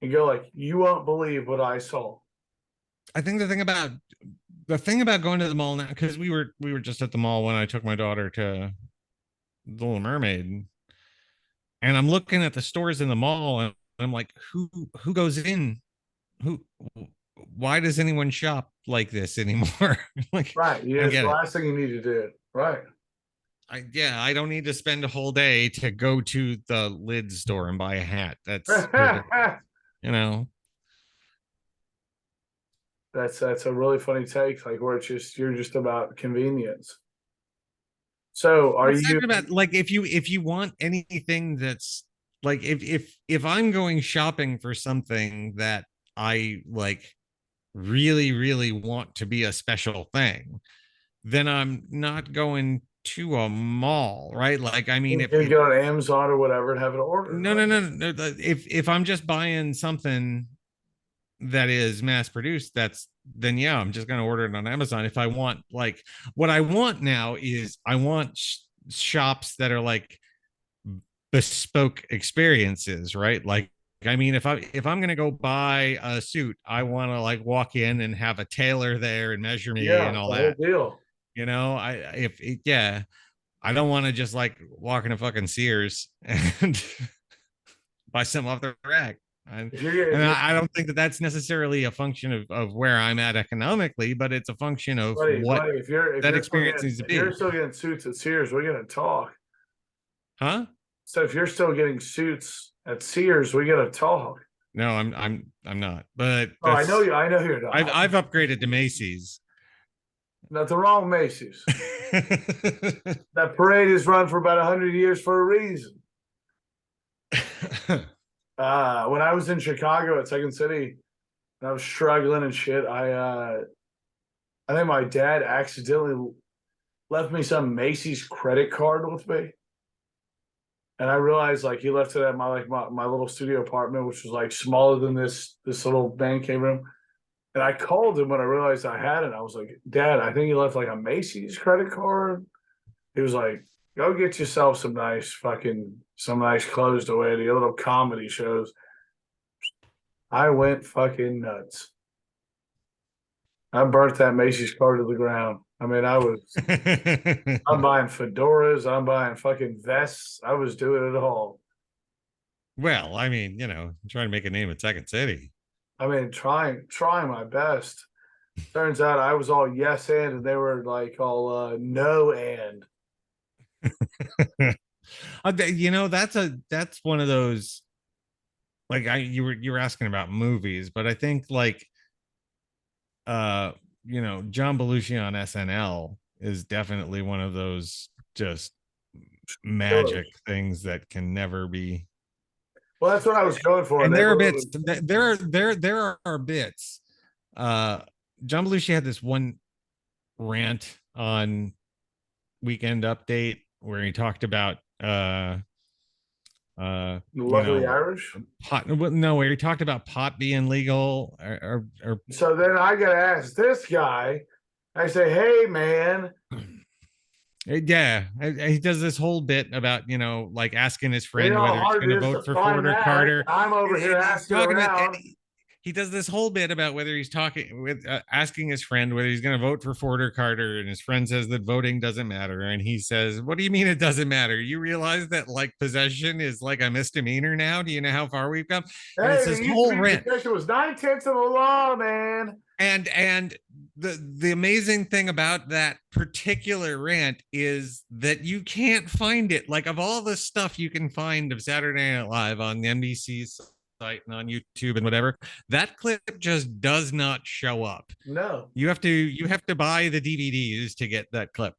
and go like, you won't believe what I saw. I think the thing about going to the mall now, because we were just at the mall when I took my daughter to The Little Mermaid, and I'm looking at the stores in the mall and I'm like, who goes in who why does anyone shop like this anymore? Like, Right. I Yeah, don't it's get the it. last thing you need to do. Right. I don't need to spend a whole day to go to the lid store and buy a hat. That's ridiculous. You know, That's a really funny take, like where it's just you're just about convenience. So are it's not you even about like if you want anything that's like if I'm going shopping for something that I like really want to be a special thing, then I'm not going to a mall, right? Like, I mean, you if can it, get on Amazon or whatever and have it ordered, no, right? no, no, no, if I'm just buying something that is mass produced, that's then yeah, I'm just going to order it on Amazon. If I want like what I want now is I want shops that are like bespoke experiences, right? Like I mean, if I'm gonna go buy a suit, I want to like walk in and have a tailor there and measure me and Yeah, all the whole that. deal. You know, I if it, yeah, I don't want to just like walk into fucking Sears and buy some off the rack. And, If you're and if you're I don't think that that's necessarily a function of where I'm at economically, but it's a function of what buddy, if that you're still experience getting needs to if you're be. still getting suits at Sears, we're gonna talk. Huh? So if you're still getting suits at Sears, we gotta talk. No, I'm not. But Oh, that's I know you're not. I've upgraded to Macy's. Nothing wrong with Macy's. That parade is run for about 100 years for a reason. When I was in Chicago at Second City, and I was struggling and shit, I think my dad accidentally left me some Macy's credit card with me. And I realized like he left it at my little studio apartment, which was like smaller than this little man cave room. And I called him when I realized I had it. I was like, Dad, I think you left like a Macy's credit card. He was like, go get yourself some nice clothes to wear to your little comedy shows. I went fucking nuts. I burnt that Macy's card to the ground. I mean, I'm buying fedoras, I'm buying fucking vests. I was doing it all. Well, I mean, I'm trying to make a name at Second City. I mean, trying my best. Turns out I was all yes and they were like all no and. That's one of those like you were asking about movies, but I think like John Belushi on SNL is definitely one of those just Sure. magic things that can never be. Well, that's what I was going for. And They there are were bits there are bits. uh John Belushi had this one rant on Weekend Update where he talked about you luckily know Irish. pot, no, where he talked about pot being legal or So then I got to ask this guy. I say, hey, man, yeah, he does this whole bit about like asking his you friend know how whether he's hard going it to is to vote for find Ford or that. Carter. I'm over here And he's asking talking about, and around. he does this whole bit about whether he's talking with asking his friend whether he's going to vote for Ford or Carter, and his friend says that voting doesn't matter, and he says, "What do you mean it doesn't matter? You realize that like possession is like a misdemeanor now? Do you know how far we've come?" And it's Hey, this it used to whole be rant, possession was 9/10 of the law, man. and the amazing thing about that particular rant is that you can't find it. Like of all the stuff you can find of Saturday Night Live on the NBC's site and on YouTube and whatever, that clip just does not show up. No. You have to buy the DVDs to get that clip.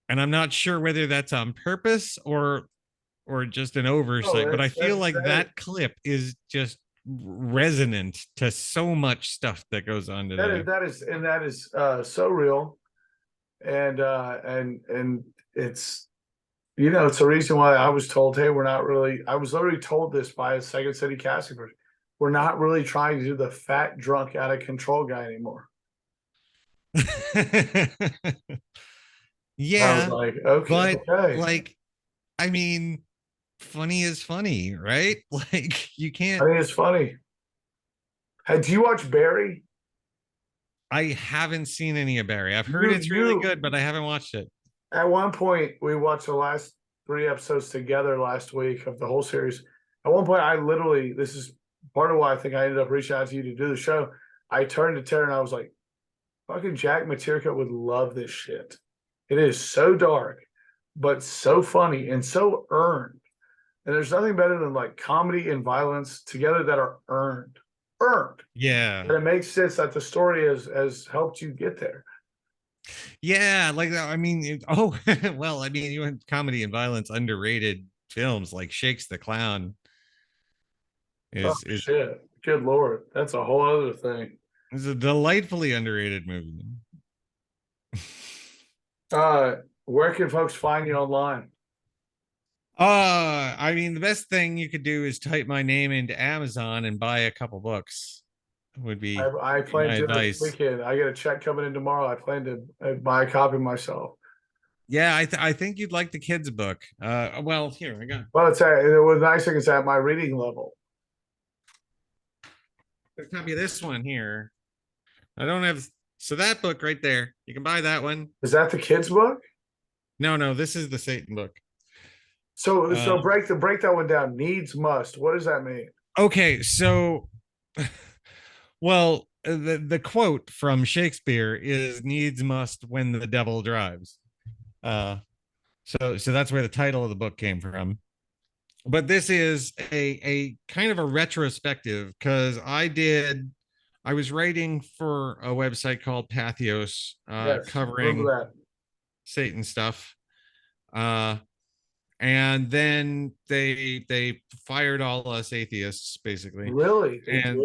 And I'm not sure whether that's on purpose or just an Oh, oversight, but I feel like that is that clip is just resonant to so much stuff that goes on today. that is so real. And it's it's the reason why I was told, hey, we're not really I was literally told this by a Second City casting person. We're not really trying to do the fat, drunk, out of control guy anymore. I was Yeah, like, okay, but okay. like, I mean, funny is funny, right? Like, you I can't. think it's funny. Hey, do you watch Barry? I haven't seen any of Barry. I've heard You it's really you good, but I haven't watched it. At one point we watched the last 3 episodes together last week of the whole series. At one point, I literally this is part of why I think I ended up reaching out to you to do the show. I turned to Tara and I was like, fucking Jack Matirko would love this shit. It is so dark, but so funny and so earned. And there's nothing better than like comedy and violence together that are earned. Earned. Yeah. And it makes sense that the story has helped you get there. Yeah, like I mean, well, I mean, even comedy and violence underrated films like Shakes the Clown is shit. Good Lord. That's a whole other thing. is a delightfully underrated movie. Where can folks find you online? I mean, the best thing you could do is type my name into Amazon and buy a couple books. Would be I plan my to this advice. weekend. I get a check coming in tomorrow. I plan to buy a copy myself. Yeah, I think you'd like the kids' book. Well, here I got. Well, it was nice thing is at my reading level. A copy of this one here. I don't have so that book right there. You can buy that one. Is that the kids' book? No, this is the Satan book. So break that one down. Needs must. What does that mean? Okay, so well, the quote from Shakespeare is needs must when the devil drives. So that's where the title of the book came from. But this is a kind of a retrospective because I was writing for a website called Pathos, Yes, covering Satan stuff. And then they fired all us atheists basically. Really? And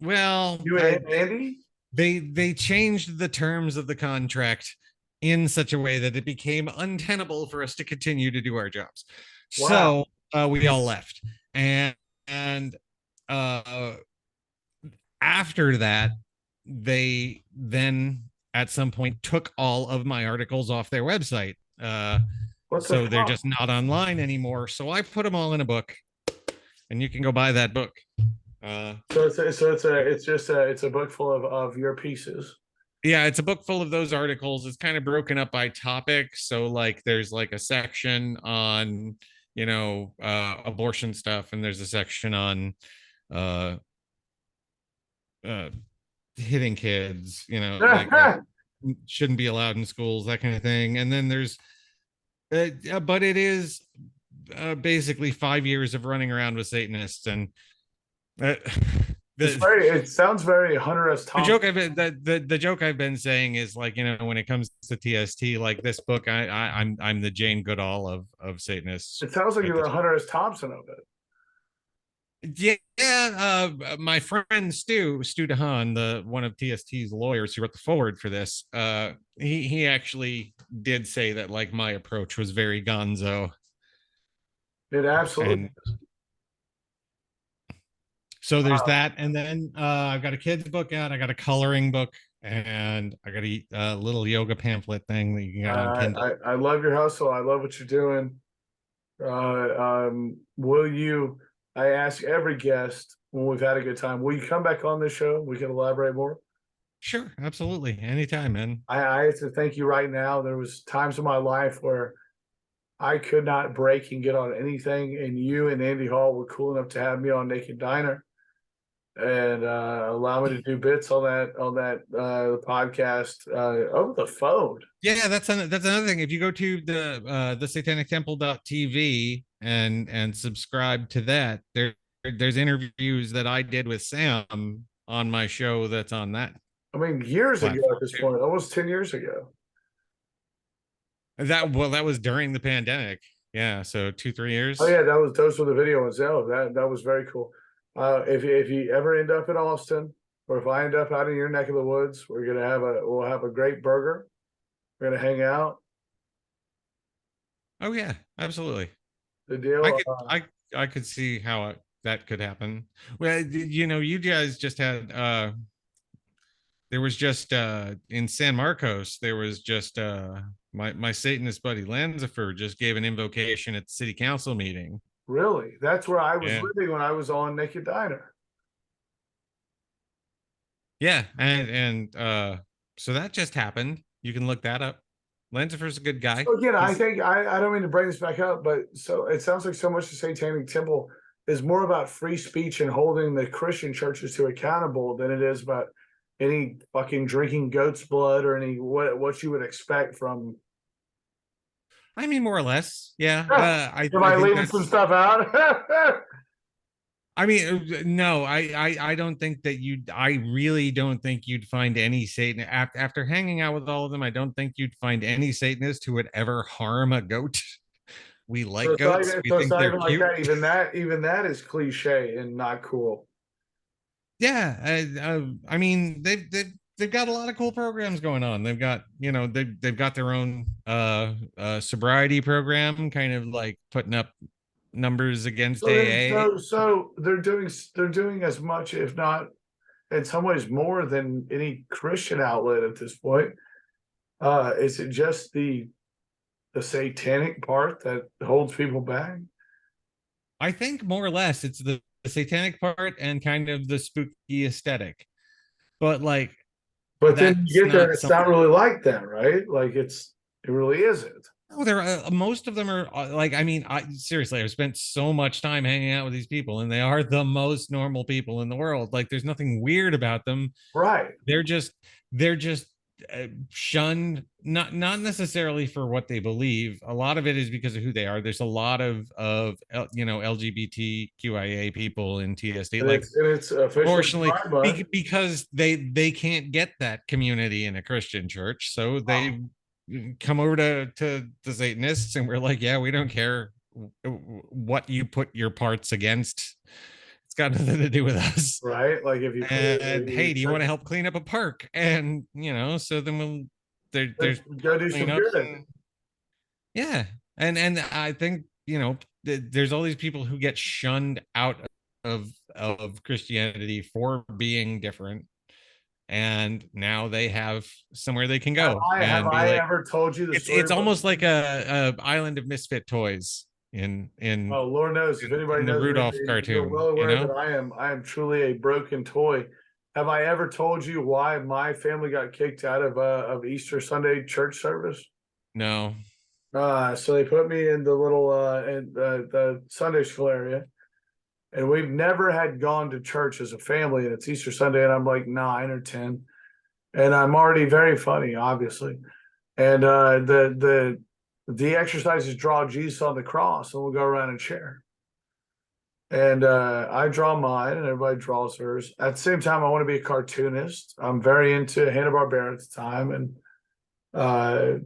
well, you and Andy? They changed the terms of the contract in such a way that it became untenable for us to continue to do our jobs. Wow. So we all left. And after that, they then at some point took all of my articles off their website. So they're just not online anymore. So I put them all in a book, and you can go buy that book. So it's a book full of your pieces. Yeah, it's a book full of those articles. It's kind of broken up by topic. So like there's like a section on, abortion stuff, and there's a section on hitting kids, like shouldn't be allowed in schools, that kind of thing. And then there's but it is basically 5 years of running around with Satanists, and it sounds very Hunter S. Thompson. The joke I've been saying is like, when it comes to TST, like this book, I'm the Jane Goodall of Satanists. It sounds like you're the Hunter S. Thompson of it. Yeah, my friend Stu DeHaan, one of TST's lawyers who wrote the forward for this, he actually did say that like my approach was very gonzo. It absolutely is. So there's that, and then I've got a kid's book out. I got a coloring book, and I got a little yoga pamphlet thing that you can get on Kindle. I love your hustle. I love what you're doing. Will you? I ask every guest when we've had a good time, will you come back on this show? We can elaborate more. Sure, absolutely, anytime, man. I have to thank you right now. There was times in my life where I could not break and get on anything, and you and Andy Hall were cool enough to have me on Naked Diner and allow me to do bits on that podcast over the phone. Yeah, that's another thing. If you go to the satanictemple.tv and subscribe to that, there's interviews that I did with Sam on my show that's on that. I mean, years ago at this point, almost 10 years ago. That was during the pandemic. Yeah, so 2-3 years. Oh yeah, those were the video ones. Oh, that was very cool. If you ever end up in Austin, or if I end up out in your neck of the woods, we'll have a great burger. We're gonna hang out. Oh yeah, absolutely. The deal. I could see how that could happen. Well, you guys just had there was just in San Marcos, there was just my Satanist buddy Lanzifer just gave an invocation at the city council meeting. Really? That's where I was living when I was on Naked Diner. Yeah, and so that just happened. You can look that up. Lanzifer's a good guy. So again, I think I don't mean to bring this back up, but so it sounds like so much the Satanic Temple is more about free speech and holding the Christian churches to accountable than it is about any fucking drinking goat's blood or any what you would expect from. I mean, more or less, yeah. Am I I think leaving some that's. stuff out? I mean, no, I don't think that you. I really don't think you'd find any Satan after hanging out with all of them. I don't think you'd find any Satanist who would ever harm a goat. We So like it's not goats. even, We so it's think not they're even like cute. that. Even that is cliche and not cool. Yeah, I mean, they've got a lot of cool programs going on. They've got, they've got their own sobriety program, kind of like putting up numbers against So then, AA. so they're doing as much, if not in some ways more than any Christian outlet at this point. Is it just the satanic part that holds people back? I think more or less it's the satanic part and kind of the spooky aesthetic. But like But then you that's get there and not it's not something. really like that, right? Like it really isn't. Oh, there are most of them are like, I mean, I seriously, I've spent so much time hanging out with these people, and they are the most normal people in the world. Like, there's nothing weird about them. Right. They're just shunned, not necessarily for what they believe. A lot of it is because of who they are. There's a lot of LGBTQIA people in TSD, And like, it's officially unfortunately, Pride Month. because they can't get that community in a Christian church, so Oh, they come over to the Satanists, and we're like, yeah, we don't care what you put your parts against. It's got nothing to do with us. right. Like if you put And it, hey, do you want to help clean up a park? And so then there's go do some cleanups, good. and yeah, and I think there's all these people who get shunned out of Christianity for being different, and now they have somewhere they can Have go I have and be I like, ever told you the story it's about? almost like a island of misfit toys Oh, Lord knows if anybody in the knows me, Rudolph you're cartoon, well aware that I am truly a broken toy. Have I ever told you why my family got kicked out of Easter Sunday church service? No. So they put me in the little in the Sunday school area, and we've never had gone to church as a family, and it's Easter Sunday, and I'm like 9 or 10, and I'm already very funny, obviously, and the exercises draw Jesus on the cross, and we'll go around and share. And I draw mine, and everybody draws hers. At the same time, I want to be a cartoonist. I'm very into Hanna-Barbera at the time, and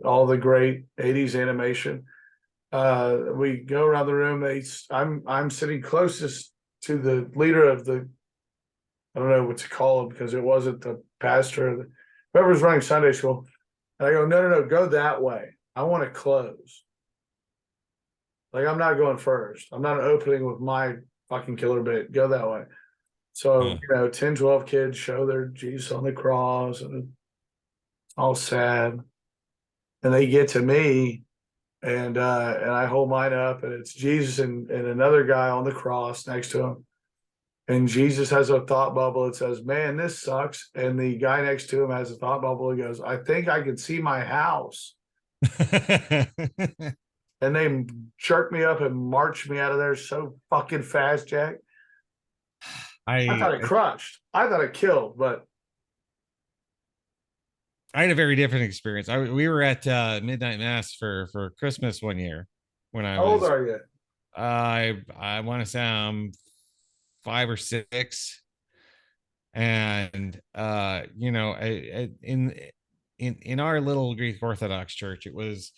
all the great '80s animation. We go around the room. I'm sitting closest to the leader of the. I don't know what to call him because it wasn't the pastor, whoever's running Sunday school. And I go, no, no, no, go that way. I want to close. Like I'm not going first. I'm not opening with my fucking killer bit. Go that way. So, Huh. 10, 12 kids show their Jesus on the cross and all sad. And they get to me and I hold mine up and it's Jesus and another guy on the cross next to him. And Jesus has a thought bubble that says, man, this sucks. And the guy next to him has a thought bubble that goes, I think I can see my house. And they jerked me up and marched me out of there so fucking fast, Jack. I thought it I crushed. I thought it killed, but I had a very different experience. We were at midnight mass for Christmas one year when I how old was are you? I want to say I'm 5 or 6, and in our little Greek Orthodox church, it was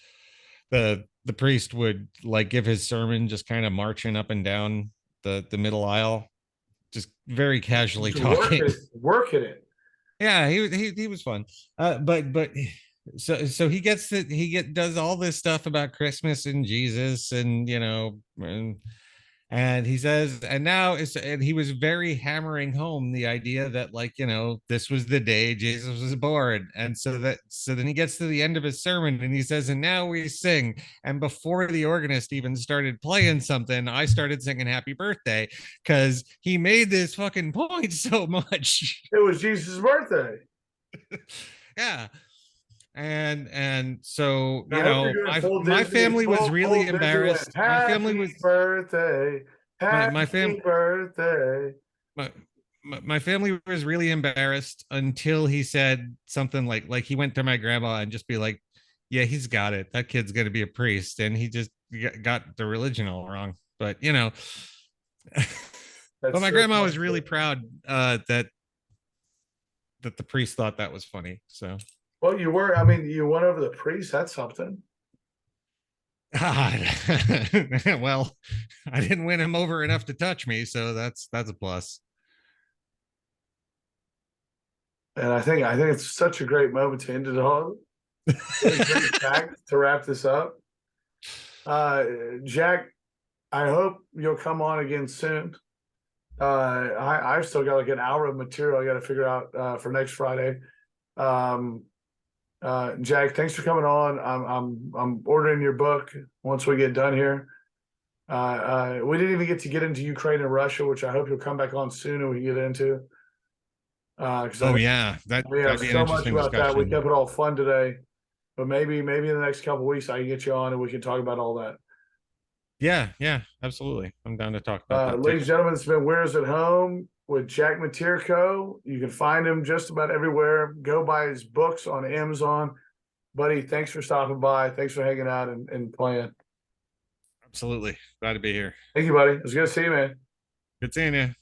the priest would like give his sermon just kind of marching up and down the middle aisle, just very casually Just working talking. it, working it. Yeah, he was fun. But so does all this stuff about Christmas and Jesus, and and he says, and now it's, and he was very hammering home the idea that, like, this was the day Jesus was born. And so then he gets to the end of his sermon and he says, and now we sing. And before the organist even started playing something, I started singing happy birthday because he made this fucking point so much. It was Jesus' birthday. Yeah. And so I hope you're doing my full my Disney, family was full really Disneyland. embarrassed. My family Happy was birthday. my Happy family birthday. my, my family was really embarrassed until he said something like he went to my grandma and just be like, yeah, he's got it, that kid's gonna be a priest, and he just got the religion all wrong. But but That's my so grandma was funny. really proud that the priest thought that was funny. So Well, you were, I mean, you went over the priest. That's something. well, I didn't win him over enough to touch me, so that's a plus. And I think it's such a great moment to end it all. What a great fact to wrap this up. Uh, Jack, I hope you'll come on again soon. I've still got like an hour of material I got to figure out for next Friday. Um, Jack, thanks for coming on. I'm ordering your book once we get done here. We didn't even get into Ukraine and Russia, which I hope you'll come back on soon and we can get into. Because I Oh know yeah, we have that'd be an so much interesting about that. We discussion. kept it all fun today, but maybe in the next couple of weeks I can get you on and we can talk about all that. Yeah, absolutely. I'm down to talk about that too. Ladies and gentlemen, it's been Weirdos at Home with Jack Matirko. You can find him just about everywhere. Go buy his books on Amazon. Buddy, thanks for stopping by. Thanks for hanging out and playing. Absolutely. Glad to be here. Thank you, buddy. It was good to see you, man. Good seeing you.